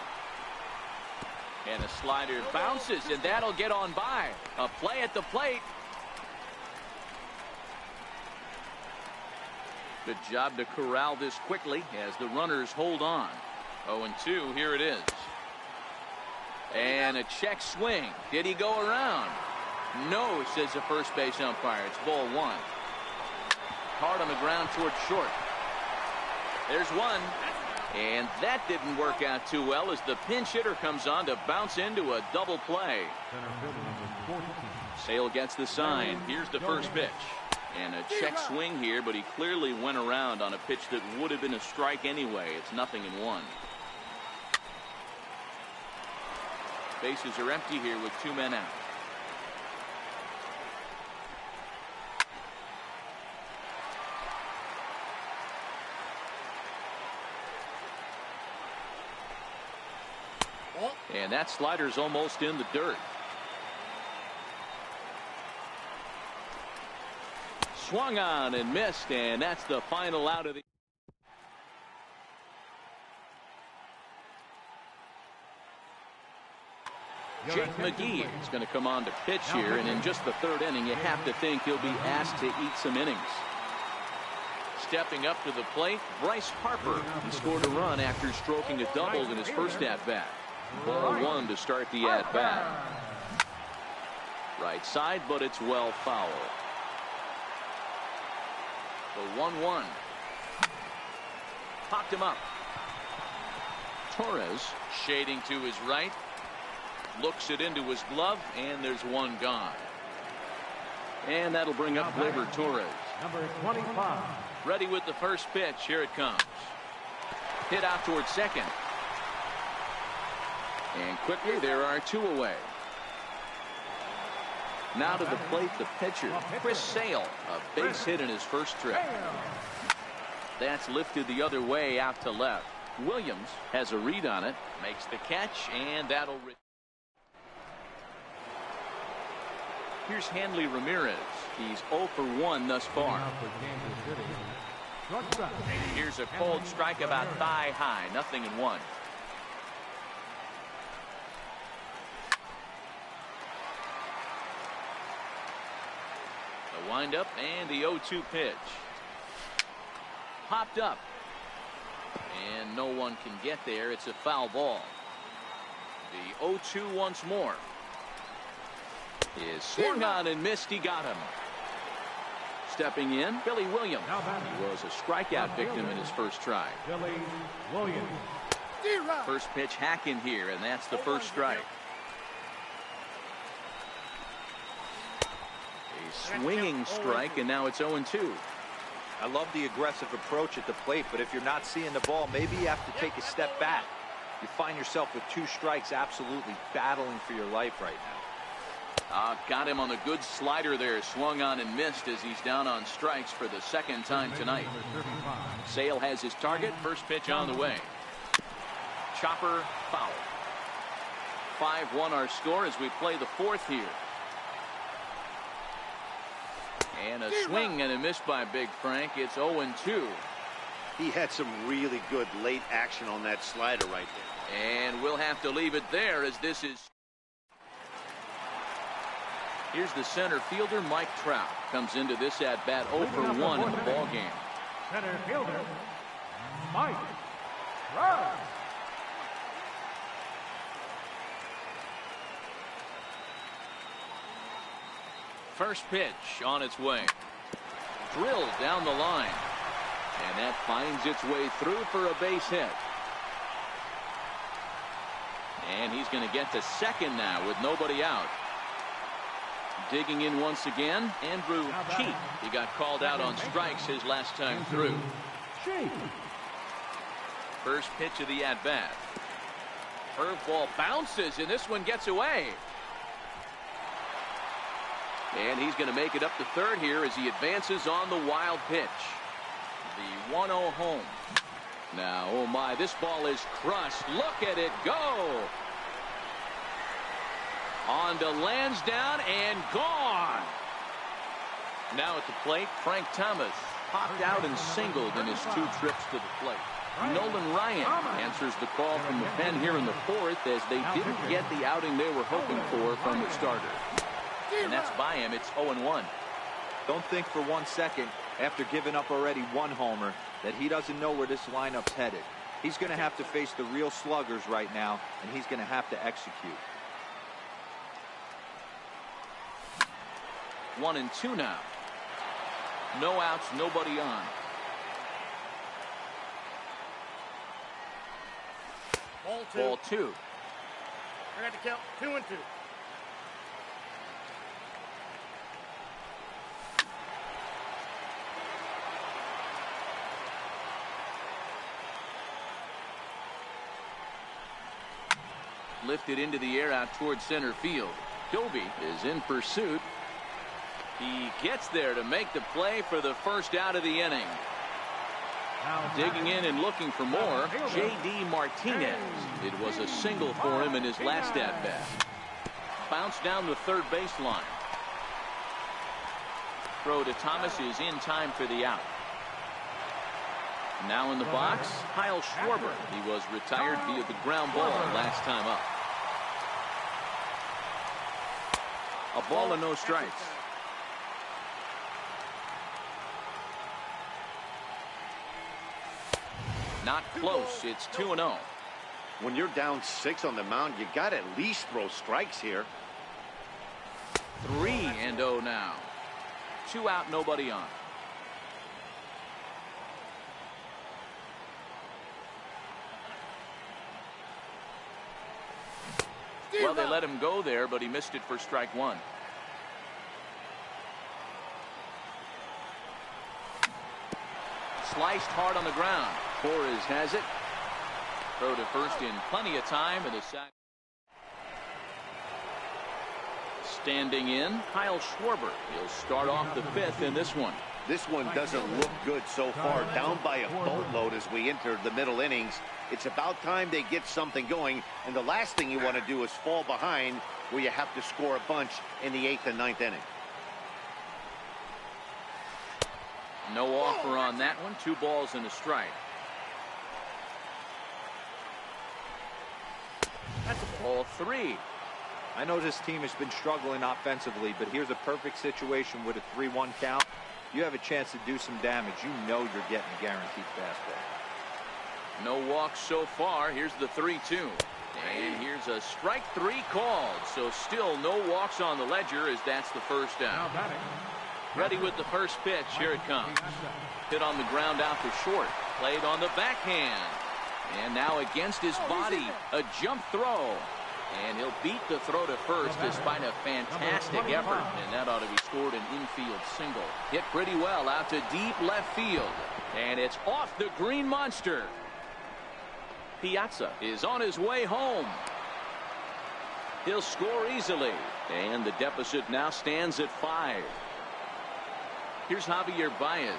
And a slider bounces, and that'll get on by. A play at the plate. Good job to corral this quickly as the runners hold on. 0-2, here it is. And a check swing. Did he go around? No, says the first base umpire. It's ball one. Hard on the ground towards short. There's one. And that didn't work out too well as the pinch hitter comes on to bounce into a double play. Sale gets the sign. Here's the first pitch. And a check swing here, but he clearly went around on a pitch that would have been a strike anyway. It's 0-1. Bases are empty here with 2 men out. And that slider's almost in the dirt. Swung on and missed, and that's the final out of the. Jake McGee is going to come on to pitch here, and in just the third inning, you have to think he'll be asked to eat some innings. Stepping up to the plate, Bryce Harper. He scored a run after stroking a double in his first at-bat. Ball one to start the at-bat. Right side, but it's well foul. The 1-1. Popped him up. Torres shading to his right. Looks it into his glove, and there's one gone. And that'll bring up Gleyber Torres. Number 25. Ready with the first pitch. Here it comes. Hit out towards second. And quickly, there are 2 away. Now to the plate, the pitcher, Chris Sale. A base hit in his first trip. That's lifted the other way out to left. Williams has a read on it, makes the catch, and that'll. Here's Hanley Ramirez. He's 0 for 1 thus far. Here's a cold strike about thigh high. 0-1. The windup and the 0-2 pitch. Popped up. And no one can get there. It's a foul ball. The 0-2 once more. Is swung on and missed. He got him. Stepping in, Billy Williams. He was a strikeout victim in his first try. Billy Williams. First pitch hack in here, and that's the first strike. A swinging strike, and now it's 0-2. I love the aggressive approach at the plate, but if you're not seeing the ball, maybe you have to take a step back. You find yourself with 2 strikes, absolutely battling for your life right now. Got him on the good slider there. Swung on and missed as he's down on strikes for the second time tonight. Sale has his target. First pitch on the way. Chopper foul. 5-1 our score as we play the fourth here. And a swing and a miss by Big Frank. It's 0-2. He had some really good late action on that slider right there. And we'll have to leave it there as this is. Here's the center fielder, Mike Trout. Comes into this at-bat 0 for 1 in the ballgame. Center fielder, Mike Trout. First pitch on its way. Drilled down the line. And that finds its way through for a base hit. And he's going to get to second now with nobody out. Digging in once again, Andrew Cheek. He got called out on strikes his last time through. First pitch of the at-bat. Curveball bounces, and this one gets away. And he's going to make it up to third here as he advances on the wild pitch. The 1-0 home. Now, oh my, this ball is crushed. Look at it go. On to Lansdowne and gone. Now at the plate, Frank Thomas popped out and singled in his 2 trips to the plate. Nolan Ryan answers the call from the pen here in the 4th as they didn't get the outing they were hoping for from the starter. And that's by him. It's 0-1. Don't think for 1 second, after giving up already 1 homer, that he doesn't know where this lineup's headed. He's going to have to face the real sluggers right now, and he's going to have to execute. 1-2 now. No outs, nobody on. Ball 2. Ball 2. We're going to have to count 2-2. Lifted into the air out towards center field. Doby is in pursuit. He gets there to make the play for the first out of the inning. Digging in and looking for more, J.D. Martinez. It was a single for him in his last at-bat. Bounced down the third baseline. Throw to Thomas is in time for the out. Now in the box, Kyle Schwarber. He was retired via the ground ball last time up. A ball and no strikes. Not close. It's 2-0. When you're down 6 on the mound, you got to at least throw strikes here. 3-0 now. 2 out, nobody on. Well, they let him go there, but he missed it for strike 1. Sliced hard on the ground. Torres has it. Throw to first in plenty of time, and a sack. Standing in, Kyle Schwarber. He'll start off the 5th in this one. This one doesn't look good so far. Down by a boatload as we enter the middle innings. It's about time they get something going, and the last thing you want to do is fall behind where you have to score a bunch in the 8th and 9th inning. No offer on that one. 2 balls and a strike. That's ball 3. I know this team has been struggling offensively, but here's a perfect situation with a 3-1 count. You have a chance to do some damage. You know you're getting a guaranteed fastball. No walks so far. Here's the 3-2. And here's a strike 3 called. So still no walks on the ledger as that's the first out. Ready with the first pitch. Here it comes. Hit on the ground out to short. Played on the backhand. And now against his body, a jump throw. And he'll beat the throw to first despite a fantastic effort. And that ought to be scored an infield single. Hit pretty well out to deep left field. And it's off the green monster. Piazza is on his way home. He'll score easily. And the deficit now stands at 5. Here's Javier Baez,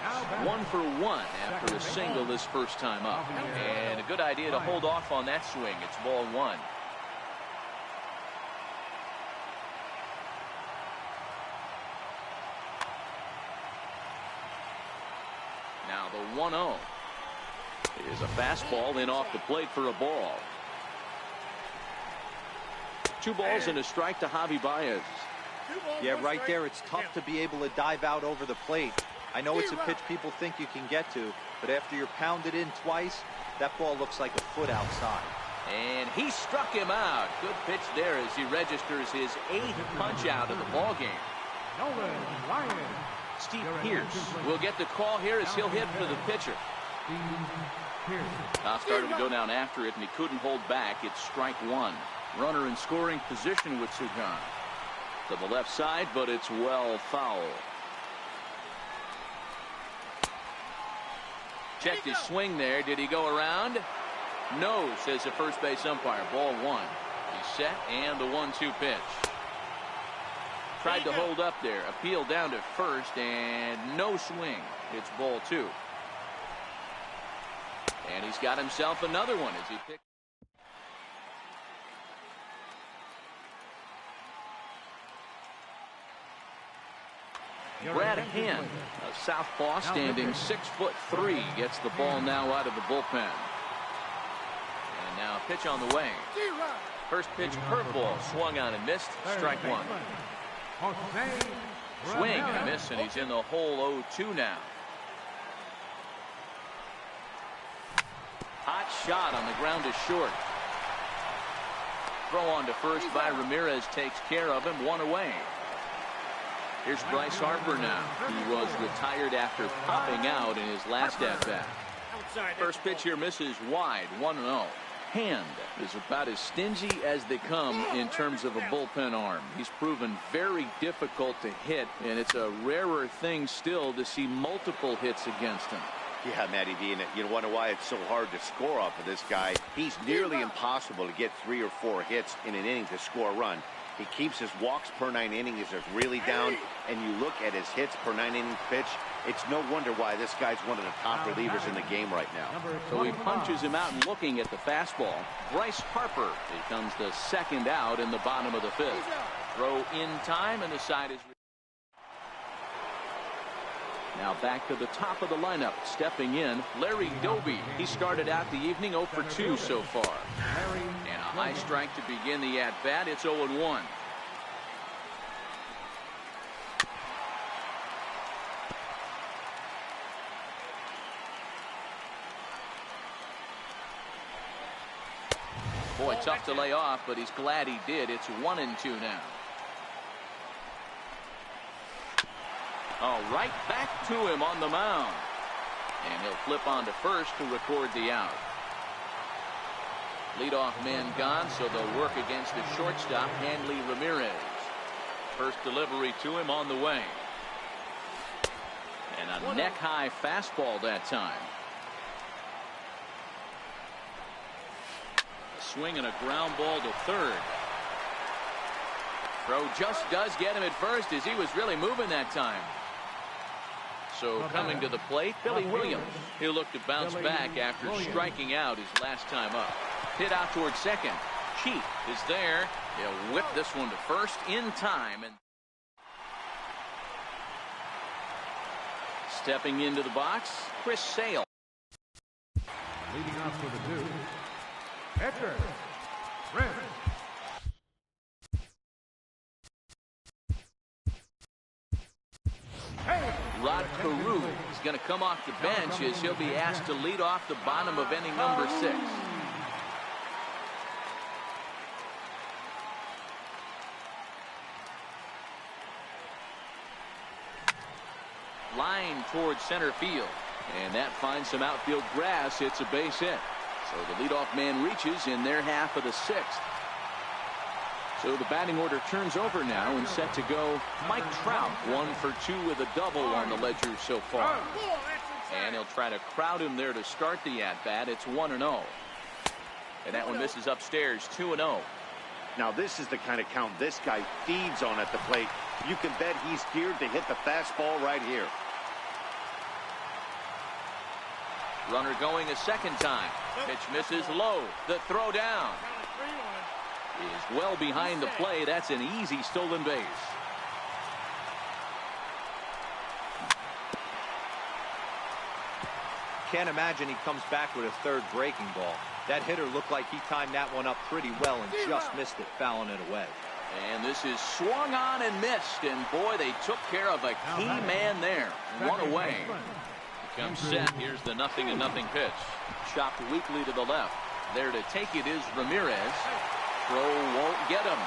1 for 1 after a single this first time up. And a good idea to hold off on that swing. It's ball 1. Now the 1-0 is a fastball in off the plate for a ball. 2 balls and a strike to Javi Baez. Yeah, right there, it's tough to be able to dive out over the plate. I know it's a pitch people think you can get to, but after you're pounded in twice, that ball looks like a foot outside. And he struck him out. Good pitch there as he registers his 8th punch out of the ball game. Nolan Ryan. Steve Pearce will get the call here as he'll hit for the pitcher. Now started to go down after it, and he couldn't hold back. It's strike 1. Runner in scoring position with Sugan. To the left side, but it's well foul. Checked his swing there. Did he go around? No, says the first base umpire. Ball 1. He's set, and the 1-2 pitch. Tried to hold up there. Appeal down to first, and no swing. It's ball 2. And he's got himself another one as he picks. Brad Hand, a southpaw standing 6'3", gets the ball now out of the bullpen. And now pitch on the way. First pitch curveball swung on and missed. Strike one. Swing and a miss, and he's in the hole 0-2 now. Hot shot on the ground is short. Throw on to first by Ramirez takes care of him. One away. Here's Bryce Harper now. He was retired after popping out in his last at-bat. First pitch here misses wide. 1-0. Hand is about as stingy as they come in terms of a bullpen arm. He's proven very difficult to hit, and it's a rarer thing still to see multiple hits against him. Yeah, Matty V, and you wonder why it's so hard to score off of this guy. He's nearly impossible to get 3 or 4 hits in an inning to score a run. He keeps his walks per 9 innings is really down, and you look at his hits per 9 innings pitch, it's no wonder why this guy's one of the top relievers in the game right now. So he punches him out and looking at the fastball. Bryce Harper becomes the second out in the bottom of the 5th. Throw in time, and the side is. Now back to the top of the lineup. Stepping in, Larry Doby. He started out the evening 0 for 2 so far. And a high strike to begin the at-bat. It's 0-1. Boy, tough to lay off, but he's glad he did. It's 1-2 now. Oh, right back to him on the mound. And he'll flip on to first to record the out. Leadoff man gone, so they'll work against the shortstop, Hanley Ramirez. First delivery to him on the way. And a neck-high fastball that time. A swing and a ground ball to third. Throw just does get him at first as he was really moving that time. So coming to the plate, Billy Williams. He'll look to bounce back after striking out his last time up. Hit out towards second. Cheat is there. He'll whip this one to first in time. And stepping into the box, Chris Sale. Leading off for the Duke, Edgar Red. Rod Carew is going to come off the bench as he'll be asked to lead off the bottom of inning number 6. Line towards center field, and that finds some outfield grass. It's a base hit. So the leadoff man reaches in their half of the 6th. So the batting order turns over now and set to go. Mike Trout 1 for 2 with a double on the ledger so far. And he'll try to crowd him there to start the at-bat. It's 1-0. And that one misses upstairs, 2-0. Now this is the kind of count this guy feeds on at the plate. You can bet he's geared to hit the fastball right here. Runner going a second time. Pitch misses low. The throw down is well behind the play. That's an easy stolen base. Can't imagine he comes back with a third breaking ball. That hitter looked like he timed that one up pretty well and just missed it, fouling it away. And this is swung on and missed, and boy, they took care of a key man there. One away. Comes set. Here's the 0-0 pitch. Chopped weakly to the left. There to take it is Ramirez. Throw won't get him.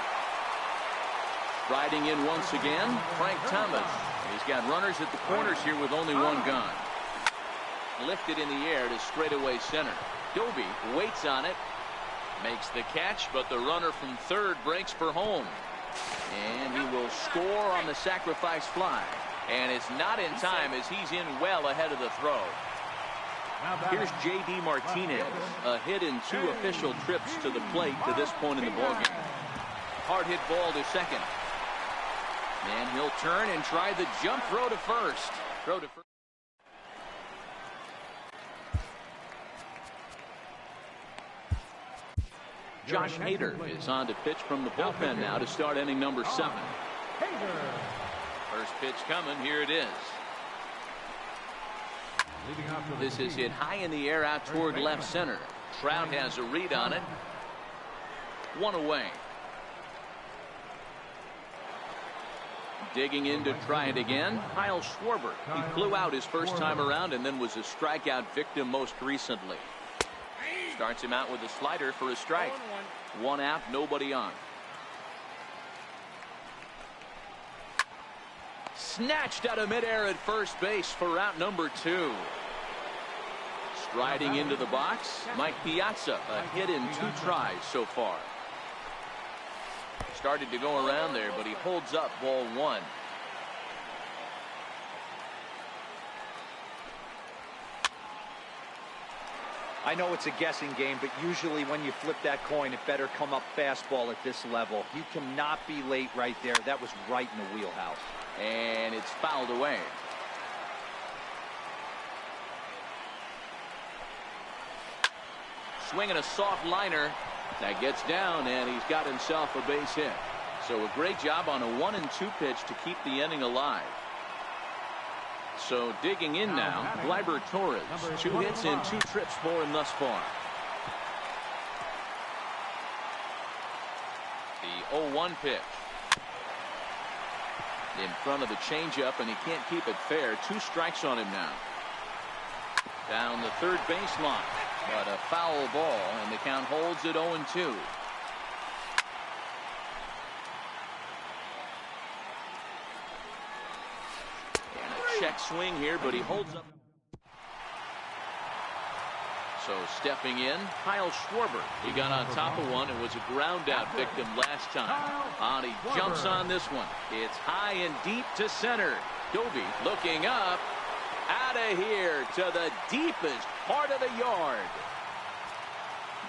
Riding in once again, Frank Thomas. He's got runners at the corners here with only one gone. Lifted in the air to straightaway center. Doby waits on it. Makes the catch, but the runner from third breaks for home. And he will score on the sacrifice fly. And it's not in time as he's in well ahead of the throw. Here's J.D. Martinez, a hit in 2 official trips to the plate to this point in the ballgame. Hard hit ball to second. And he'll turn and try the jump throw to first. Josh Hader is on to pitch from the bullpen now to start inning number 7. First pitch coming. Here it is. This is hit high in the air out toward left center. Trout has a read on it. 1 away. Digging in to try it again, Kyle Schwarber. He flew out his first time around and then was a strikeout victim most recently. Starts him out with a slider for a strike. 1 out, nobody on. Snatched out of midair at first base for out number 2. Striding into the box, Mike Piazza, a hit in 2 tries so far. Started to go around there, but he holds up ball 1. I know it's a guessing game, but usually when you flip that coin, it better come up fastball at this level. You cannot be late right there. That was right in the wheelhouse. And it's fouled away. Swinging a soft liner. That gets down, and he's got himself a base hit. So a great job on a 1-2 pitch to keep the inning alive. So digging in now, Gleyber Torres. 2 hits and 2 trips for him thus far. The 0-1 pitch. In front of the changeup, and he can't keep it fair. 2 strikes on him now. Down the third baseline. But a foul ball, and the count holds at 0-2. And a check swing here, but he holds up. So stepping in, Kyle Schwarber. He got on top of one and was a ground out victim last time. He jumps on this one. It's high and deep to center. Doby looking up. Out of here to the deepest part of the yard.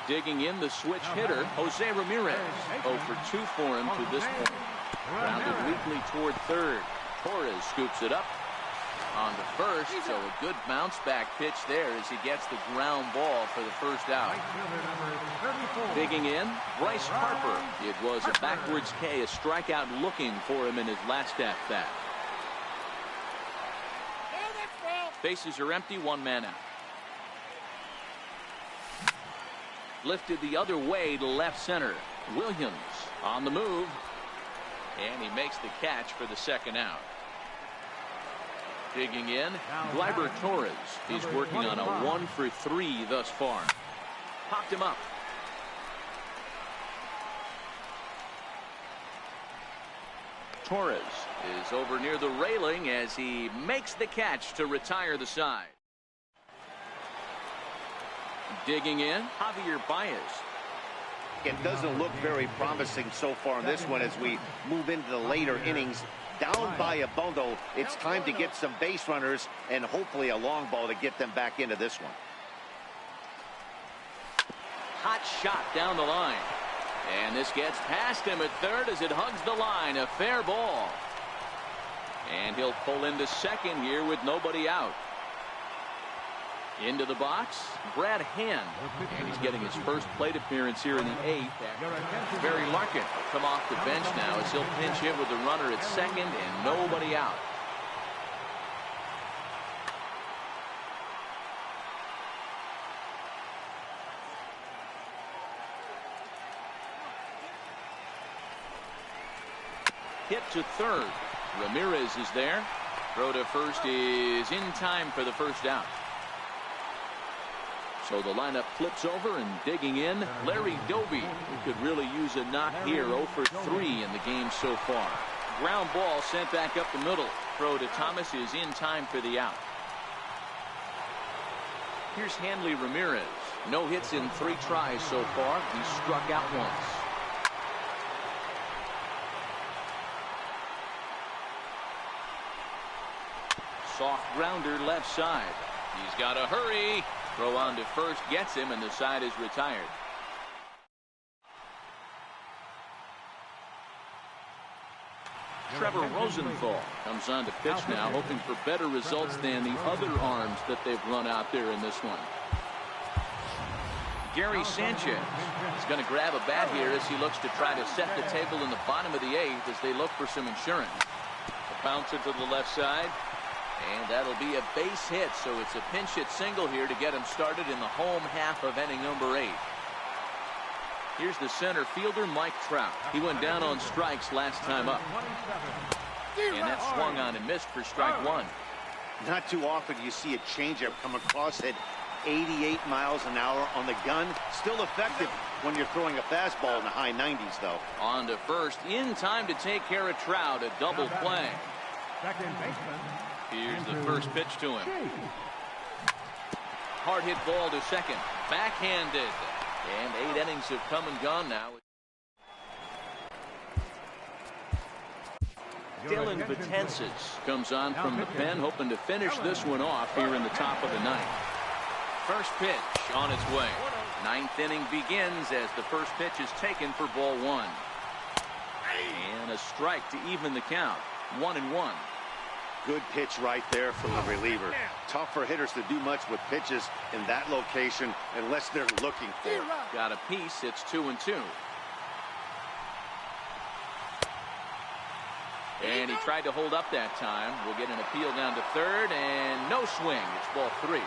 Digging in, the switch hitter, Jose Ramirez. 0 for 2 for him to this point. Grounded weakly toward third. Torres scoops it up on to first. So a good bounce back pitch there as he gets the ground ball for the first out. Digging in, Bryce Harper. It was a backwards K, a strikeout looking for him in his last at bat. Bases are empty, 1 man out. Lifted the other way to left center. Williams on the move. And he makes the catch for the second out. Digging in, Gleyber Torres. He's working on a 1 for 3 thus far. Popped him up. Torres is over near the railing as he makes the catch to retire the side. Digging in, Javier Baez. It doesn't look very promising so far in this one as we move into the later innings. Down by a bundle, it's time to get some base runners and hopefully a long ball to get them back into this one. Hot shot down the line. And this gets past him at third as it hugs the line. A fair ball. And he'll pull into second here with nobody out. Into the box, Brad Hand. And he's getting his first plate appearance here in the 8th. Barry Larkin will come off the bench now as he'll pinch hit with the runner at second and nobody out. Hit to third. Ramirez is there. Throw to first is in time for the first out. So the lineup flips over and digging in, Larry Doby, who could really use a knock here. 0 for 3 in the game so far. Ground ball sent back up the middle. Throw to Thomas is in time for the out. Here's Hanley Ramirez. No hits in 3 tries so far. He struck out once. Soft grounder left side. He's got to hurry. Throw on to first gets him, and the side is retired. Trevor Rosenthal comes on to pitch now, hoping for better results than the other arms that they've run out there in this one. Gary Sanchez is going to grab a bat here as he looks to try to set the table in the bottom of the 8th as they look for some insurance. A bouncer to the left side. And that'll be a base hit, so it's a pinch hit single here to get him started in the home half of inning number 8. Here's the center fielder, Mike Trout. He went down on strikes last time up. And that swung on and missed for strike 1. Not too often you see a changeup come across at 88 miles an hour on the gun. Still effective when you're throwing a fastball in the high 90s, though. On to first, in time to take care of Trout, a double play. Second baseman. Here's the first pitch to him. Hard hit ball to second. Backhanded. And 8 innings have come and gone now. Dylan Betances comes on from the pen, hoping to finish this one off here in the top of the 9th. First pitch on its way. 9th inning begins as the first pitch is taken for ball 1. And a strike to even the count. 1-1. Good pitch right there from the reliever. Tough for hitters to do much with pitches in that location unless they're looking for it. Got a piece. It's 2-2. And he tried to hold up that time. We'll get an appeal down to third, and no swing. It's ball 3.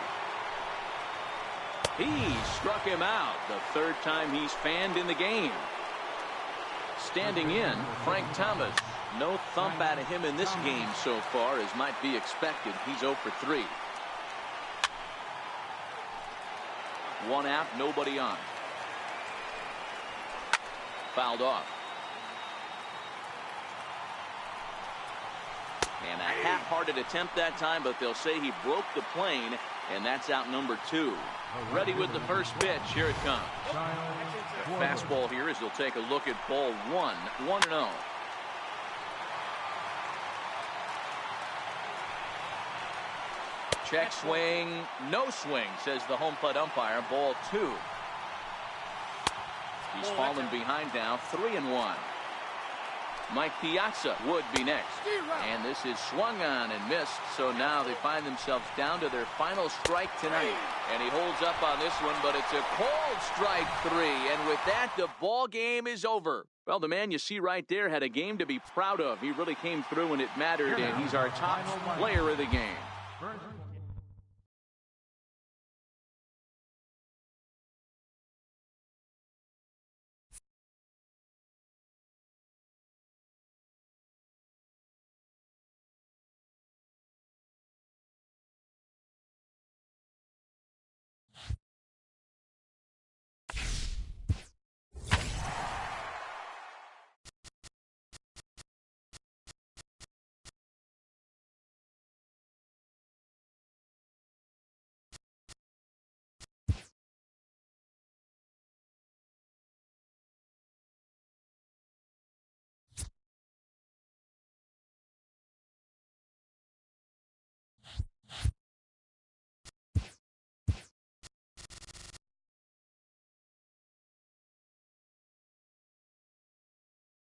He struck him out the 3rd time he's fanned in the game. Standing in, Frank Thomas. No thump out of him in this game so far, as might be expected. He's 0 for 3. 1 out, nobody on. Fouled off. And a half-hearted attempt that time, but they'll say he broke the plane, and that's out number 2. Ready with the first pitch. Here it comes. A fastball here as they'll take a look at ball 1. 1-0. Check swing. No swing, says the home plate umpire. Ball 2. He's fallen behind now. 3-1. Mike Piazza would be next. And this is swung on and missed. So now they find themselves down to their final strike tonight. And he holds up on this one, but it's a cold strike 3. And with that, the ball game is over. Well, the man you see right there had a game to be proud of. He really came through when it mattered, and he's our top player of the game.